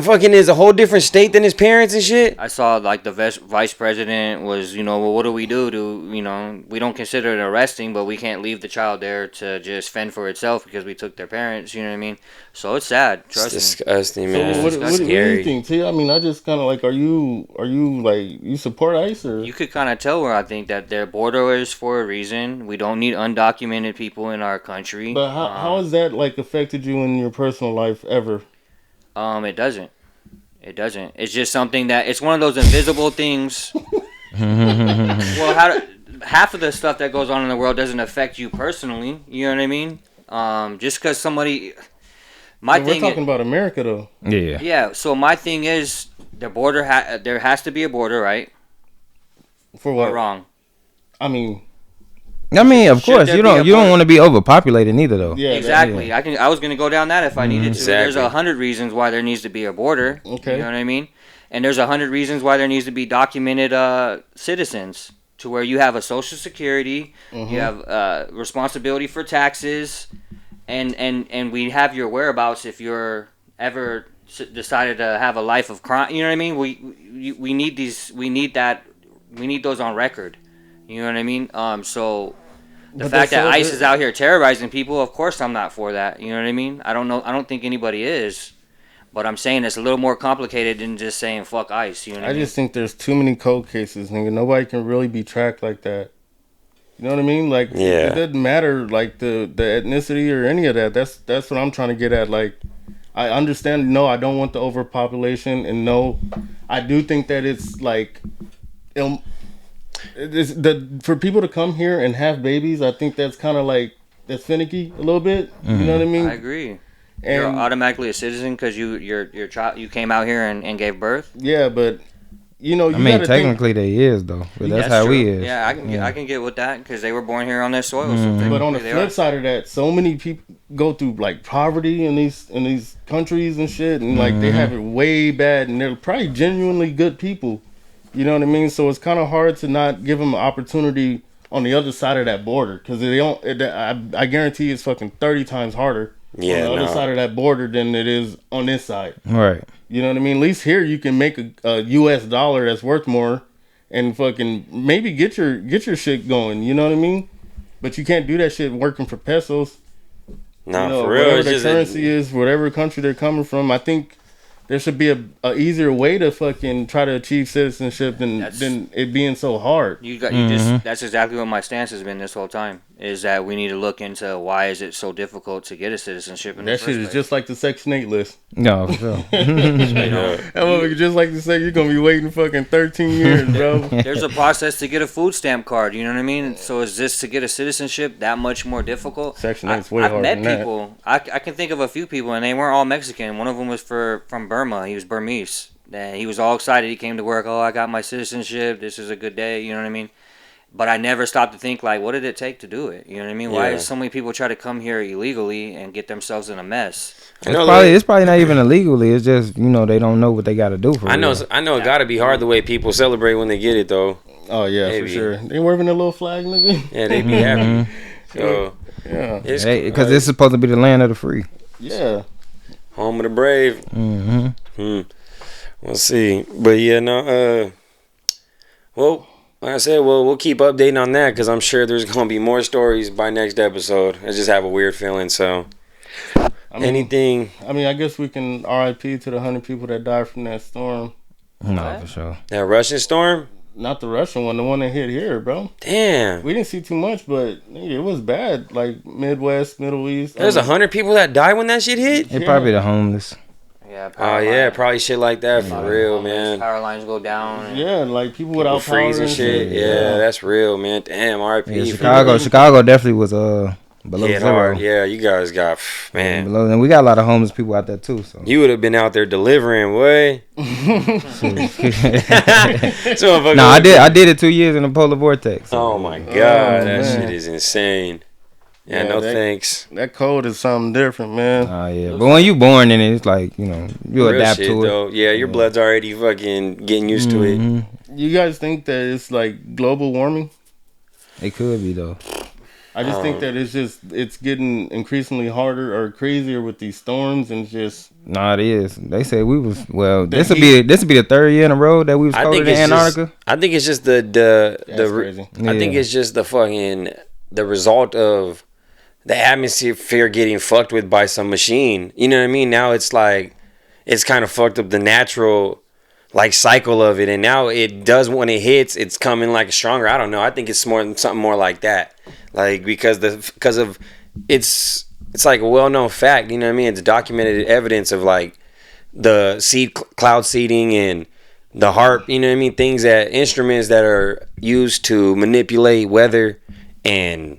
fucking is a whole different state than his parents and shit. I saw like the vice president was, well, what do we do to, we don't consider it arresting, but we can't leave the child there to just fend for itself because we took their parents, you know what I mean? So it's sad. Trust me. Disgusting, man. What do you think, T? I mean, I just kind of like, are you like, you support ICE or? You could kind of tell where I think that their border is for a reason. We don't need undocumented people in our country. But how has that like affected you in your personal life ever? It doesn't. It doesn't. It's just something that it's one of those invisible things. Well, half of the stuff that goes on in the world doesn't affect you personally. You know what I mean? Just because somebody. We're talking about America, though. Yeah. Yeah. So my thing is, the border. There has to be a border, right? For what? Or wrong. I mean, of course, you don't want to be overpopulated neither, though. Yeah, exactly. I was gonna go down that if I needed to. Exactly. There's 100 reasons why there needs to be a border. Okay. You know what I mean? And there's 100 reasons why there needs to be documented citizens, to where you have a social security, you have responsibility for taxes. And we have your whereabouts if you're ever decided to have a life of crime. You know what I mean? We need these. We need those on record. You know what I mean? So the fact that ICE is out here terrorizing people, of course I'm not for that. You know what I mean? I don't think anybody is. But I'm saying it's a little more complicated than just saying fuck ICE. You know what I mean? I just think there's too many cold cases, nigga. Nobody can really be tracked like that. You know what I mean? Like, it doesn't matter, like, the ethnicity or any of that. That's what I'm trying to get at. Like, I understand, no, I don't want the overpopulation, and no, I do think that it's, like, for people to come here and have babies, I think that's kind of, like, that's finicky a little bit. You know what I mean? I agree. And you're automatically a citizen because your child, you came out here and gave birth? Yeah, but you know, you I mean, gotta think. technically they is though, but that's how true. we is. Yeah, I can get with that because they were born here on their soil. So But on the technically they flip are. side of that, so many people go through like poverty in these countries and shit, and like they have it way bad, and they're probably genuinely good people. You know what I mean? So it's kind of hard to not give them an opportunity on the other side of that border, because they don't. I guarantee it's fucking 30 times harder on the other side of that border than it is on this side. Right. You know what I mean? At least here you can make a US dollar that's worth more, and fucking maybe get your shit going. You know what I mean? But you can't do that shit working for pesos. Nah, You know, for real. whatever It's the just currency is, whatever country they're coming from, I think there should be a easier way to fucking try to achieve citizenship than it being so hard. You just that's exactly what my stance has been this whole time, is that we need to look into why is it so difficult to get a citizenship in the That first shit is place. just like the Section 8 list. No, for sure. That motherfucker just like to say you're gonna be waiting fucking 13 years, bro. There's a process to get a food stamp card, you know what I mean? So is this to get a citizenship that much more difficult? Section 8's way I've harder met than that. people. I can think of a few people, and they weren't all Mexican. One of them was from Burma. He was Burmese. And he was all excited. He came to work. Oh, I got my citizenship. This is a good day. You know what I mean? But I never stopped to think, like, what did it take to do it? You know what I mean? Why Yeah. do so many people try to come here illegally and get themselves in a mess? It's probably not even illegally. It's just, you know, they don't know what they got to do for I know real. it gotta be hard the way people celebrate when they get it though. Oh yeah, Maybe. for sure. They waving a little flag, nigga. Yeah, they be happy. So Yeah, it's Because this is supposed to be the land of the free. yeah. home of the brave. We'll see. But yeah, no. Well, like I said, we'll keep updating on that because I'm sure there's gonna be more stories by next episode. I just have a weird feeling. So anything I mean, I guess we can RIP to the 100 people that died from that storm. No, for sure. that Russian storm. Not the Russian one, the one that hit here, bro. Damn. We didn't see too much, but nigga, it was bad. Like Midwest, Middle East. There's 100 people that died when that shit hit. It probably the homeless. Yeah. Oh yeah, probably shit like that for real, man. Power lines go down. And Yeah, like people People without freeze power and shit. Yeah, that's real, man. Damn, RIP. Yeah, Chicago definitely was below Hit zero. hard. Yeah, you guys got man. Below, and we got a lot of homeless people out there too. So You would have been out there delivering, boy. So no, I did it 2 years in the polar vortex. Oh my god, that man. shit is insane. Yeah, Yeah, no that- thanks. That code is something different, man. Oh yeah, but when you born in it, it's like, you know, you Real adapt shit, to it. though. Yeah, your blood's already fucking getting used to it. You guys think that it's like global warming? It could be though. I just think that it's getting increasingly harder or crazier with these storms and just No, it is. They said we was this will be the third year in a row that we was I colder think than it's Antarctica. just. I think it's just the That's crazy. I think Yeah. it's just the fucking the result of the atmosphere getting fucked with by some machine. You know what I mean? Now it's like it's kind of fucked up the natural like cycle of it, and now it does when it hits, it's coming like stronger. I don't know. I think it's something more like that, like because of it's like a well-known fact. You know what I mean? It's documented evidence of like the cloud seeding and the HARP. You know what I mean? Things that instruments that are used to manipulate weather, and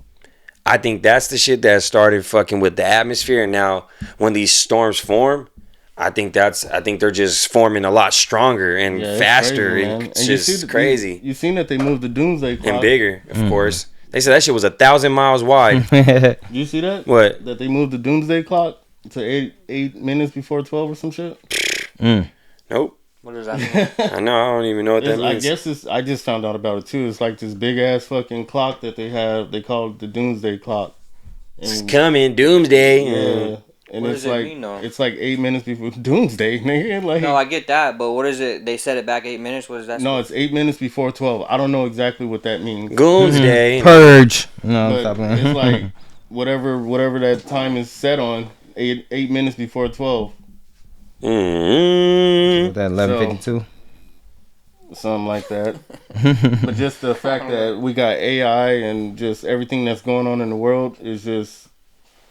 I think that's the shit that started fucking with the atmosphere. And now when these storms form, I think they're just forming a lot stronger and Yeah, it's faster. crazy, man. It's And just crazy. You seen that they moved the doomsday clock And bigger, of course. They said that shit was 1,000 miles wide. You see that? What? That they moved the doomsday clock to 8 minutes before 12 or some shit. Nope. what does that mean? I know. I don't even know what that I means. guess I just found out about it too. It's like this big ass fucking clock that they have. They call it the doomsday clock. It's coming, doomsday. Yeah. And What it's does it like mean, though? it's like 8 minutes before doomsday, nigga. Like No, I get that, but what is it? They set it back 8 minutes. What is that? no, it's 8 minutes before 12. I don't know exactly what that means. Goonsday. Purge. No, But stop playing. it's like whatever that time is set on, 8 minutes before 12. Mm-hmm. that 11:52. Something like that. But just the fact that we got AI and just everything that's going on in the world is just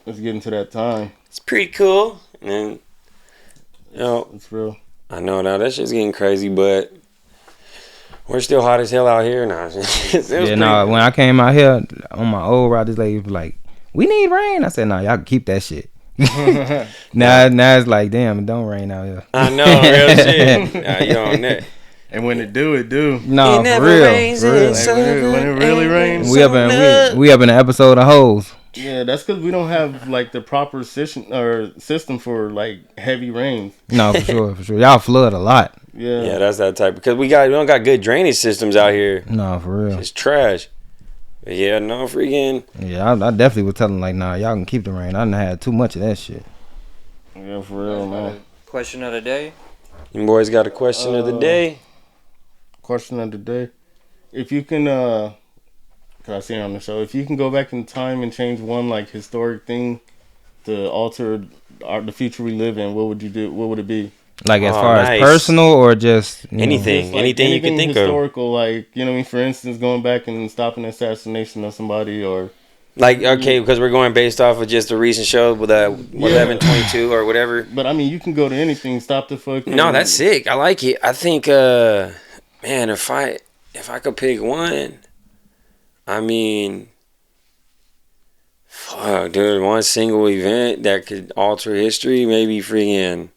it's getting to that time. It's pretty cool. And It's real. I know now that shit's getting crazy, but we're still hot as hell out here now. Yeah, no. When I came out here on my old ride, this lady was like, "We need rain." I said, "No, y'all can keep that shit." now it's like, damn, it don't rain out here. I know, real shit. You on that? And when it do, it do. No, It for never real. rains For in real. Southern When it really England. rains. We up in an episode of Hoes. Yeah, that's because we don't have like the proper system for like heavy rains. No, for sure, for sure. Y'all flood a lot. Yeah. Yeah, that's that type. Because we don't got good drainage systems out here. No, for real. It's trash. But yeah, no freaking. Yeah, I definitely was telling like, nah, y'all can keep the rain. I done had too much of that shit. Yeah, for real, man. Question of the day. You boys got a question of the day. Question of the day. If you can, cause I seen it on the show. If you can go back in time and change one like historic thing to alter the future we live in, what would you do? What would it be? Like as Oh, far nice. as personal or just Anything. Just, like, Anything you can think of. historical, like, you know what I mean? For instance, going back and stopping the assassination of somebody, or Like, okay, because we're going based off of just a recent show with 11/22 or whatever. but I mean, you can go to anything. Stop the fucking. No, that's sick. I like it. I think, man, if I could pick one, I mean, fuck, dude, one single event that could alter history, maybe freaking.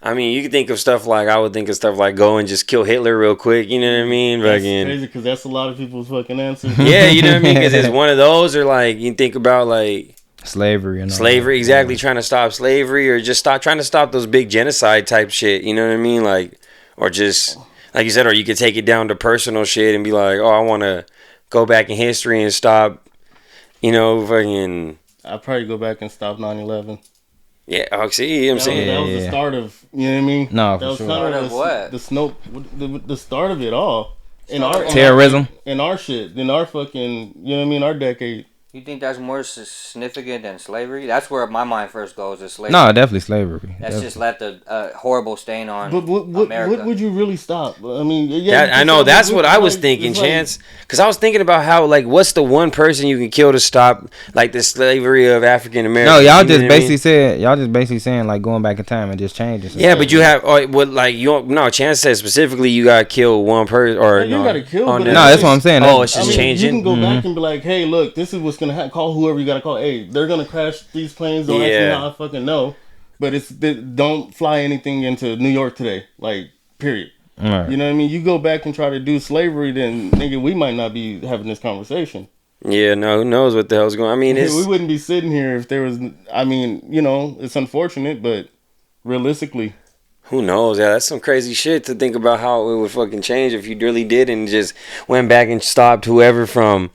I mean, you could think of stuff like, I would think of stuff like go and just kill Hitler real quick, you know what I mean? That's Fucking, crazy because that's a lot of people's fucking answer. yeah, you know what I mean? Because it's one of those, or like, you think about like slavery and all slavery, that. exactly, trying to stop slavery, or just trying to stop those big genocide type shit, you know what I mean? Like, or just, like you said, or you could take it down to personal shit and be like, oh, I want to go back in history and stop, you know, fucking. I'd probably go back and stop 9/11. Yeah, oh, see, you know what I'm saying? That was the start of, you know what I mean? No, that for was sure. kind Start of what? The start of it all. Terrorism. In our shit, in our fucking, you know what I mean, our decade. You think that's more significant than slavery? That's where my mind first goes, is slavery. No, definitely slavery. That's just left a horrible stain on But America. what would you really stop? I mean, yeah. I know, that's what I was thinking, Chance. Because I was thinking about how, like, what's the one person you can kill to stop, like, the slavery of African Americans? No, y'all you know just what I basically mean? said saying like going back in time and just changing. Yeah, but you have, Chance said specifically you got to kill one person, or You gotta kill. on But the- No, that's what I'm saying. Oh, it's just You changing. can go back and be like, hey, look, this is what's gonna happen. Call whoever you gotta call. Hey, they're gonna crash these planes. Don't ask me Yeah. how I fucking know. But don't fly anything into New York today. Like, period. Right. You know what I mean? You go back and try to do slavery, then nigga, we might not be having this conversation. Yeah, no, who knows what the hell's going on? I mean, it's, We wouldn't be sitting here if there was. I mean, you know, it's unfortunate, but realistically, who knows? Yeah, that's some crazy shit to think about how it would fucking change if you really did and just went back and stopped whoever from,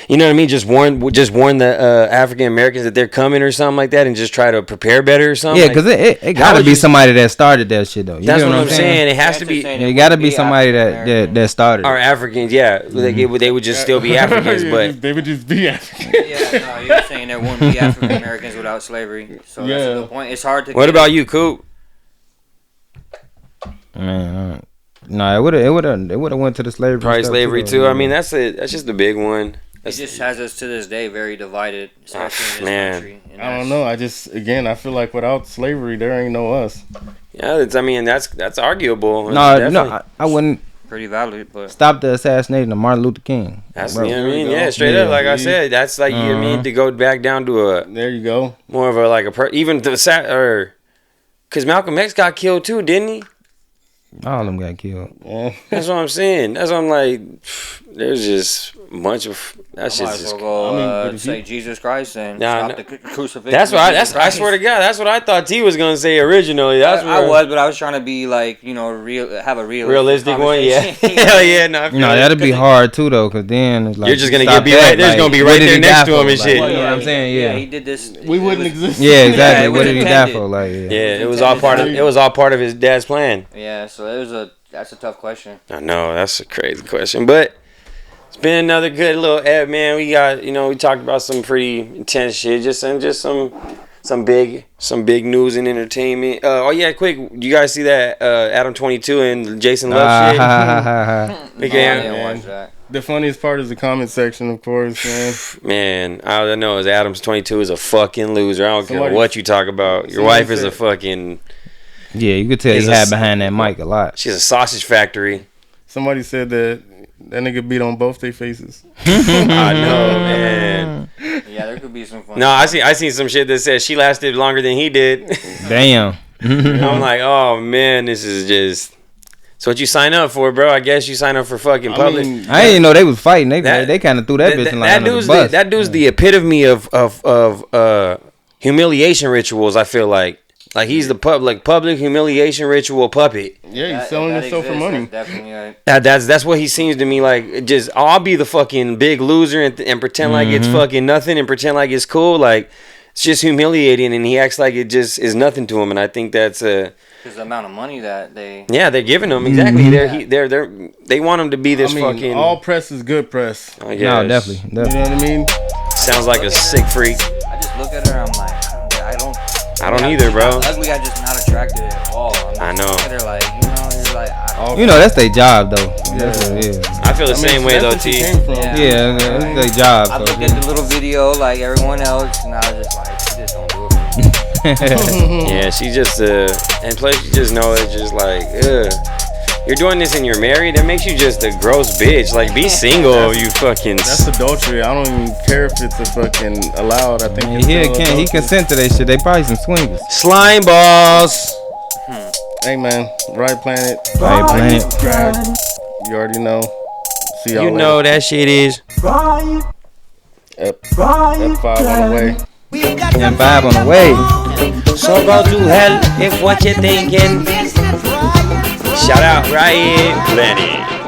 you know what I mean? Just warn the African Americans that they're coming or something like that, and just try to prepare better or something. Yeah, like, because it how gotta would be you- somebody that started that shit though. You that's get what I'm saying. It has to be. It gotta be somebody that started. Our it. Africans, yeah, they would just still be Africans, but they would just be African. Yeah, no, you're saying there wouldn't be African Americans without slavery. So that's a good point. It's hard to. what about you, Coop? Man, no, it would have went to the slavery. Probably stuff slavery though, too. yeah. I mean, that's just a big one. It just has us to this day very divided, especially in this man. country. And I don't know. I feel like without slavery, there ain't no us. Yeah, that's arguable. No, Definitely. I wouldn't pretty valid, but stop the assassination of Martin Luther King. That's, Bro. you know what I mean? There you go. Yeah, straight Yeah. up. Like I said, that's like, you know what I mean? To go back down to There you go. more of a, like even the, because Malcolm X got killed too, didn't he? All of them got killed. Yeah. That's what I'm saying. That's what I'm like, there's just a bunch of, that I shit's might as just, well go I mean, but if say you- Jesus Christ and Nah, stop the crucifixion. that's what of Jesus I Christ. swear to God, that's what I thought T was going to say originally. That's what I was, but I was trying to be like, you know, have a realistic one, yeah. conversation. Hell yeah, no. I feel No, it. that'd be hard too though, cause then it's like You're just gonna stop be that, right- there's gonna be what right did there he next die to him for? and Like, shit. You know what I'm saying? Yeah. he did this. We it wouldn't was- exist. Yeah, exactly. it What was did he die intended. for? Like, Yeah, it was all part of his dad's plan. Yeah, so that's a tough question. I know, that's a crazy question, but it's been another good little ep, man. We got, we talked about some pretty intense shit, just some big news and entertainment. Oh yeah, quick, you guys see that Adam 22 and Jason Love shit? I Again, didn't man. watch that. The funniest part is the comment section, of course, man. man, all I know is Adams 22 is a fucking loser. I don't care Somebody- what you talk about. Your somebody wife is a said- fucking, yeah, you could tell He's he a had s- behind that mic a lot. she's a sausage factory. Somebody said that nigga beat on both their faces. I know, man. Yeah, there could be some fun. No, I seen some shit that says she lasted longer than he did. Damn. I'm like, oh man, this is just. So what you sign up for, bro? I guess you sign up for fucking public. I didn't know they was fighting. They kind of threw that bitch in line on the bus. That dude's the epitome of humiliation rituals. I feel like he's the public humiliation ritual puppet. Yeah, he's selling himself for money. That's what he seems to me like. Just I'll be the fucking big loser and pretend like it's fucking nothing and pretend like it's cool. Like it's just humiliating, and he acts like it just is nothing to him. And I think that's because the amount of money that they're giving him exactly. They want him to be this fucking. All press is good press. No, definitely. You know what I mean? Sounds like a sick freak. I just look at her. I'm like, I don't either, bro. Ugly. I'm just not attracted at all. I know. Look at her like, you're like, that's their job though. Yeah. That's what it is. I feel the same way though, T. Yeah, that's their job. I looked at the little video like everyone else, and I was just like, she just don't do it for me. Yeah, she just and plus you just know it's just like you're doing this and you're married. That makes you just a gross bitch. Like be single, you fucking. That's adultery. I don't even care if it's a fucking allowed. I think he consent to that shit. They probably some swingers. Slime balls. Hey man, R.I.O.T Planet. R.I.O.T Planet. You already know. See y'all You later. know that shit is. F5 on the way. And 5 on the way. So go to hell if what you're thinking. Shout out R.I.O.T Planet.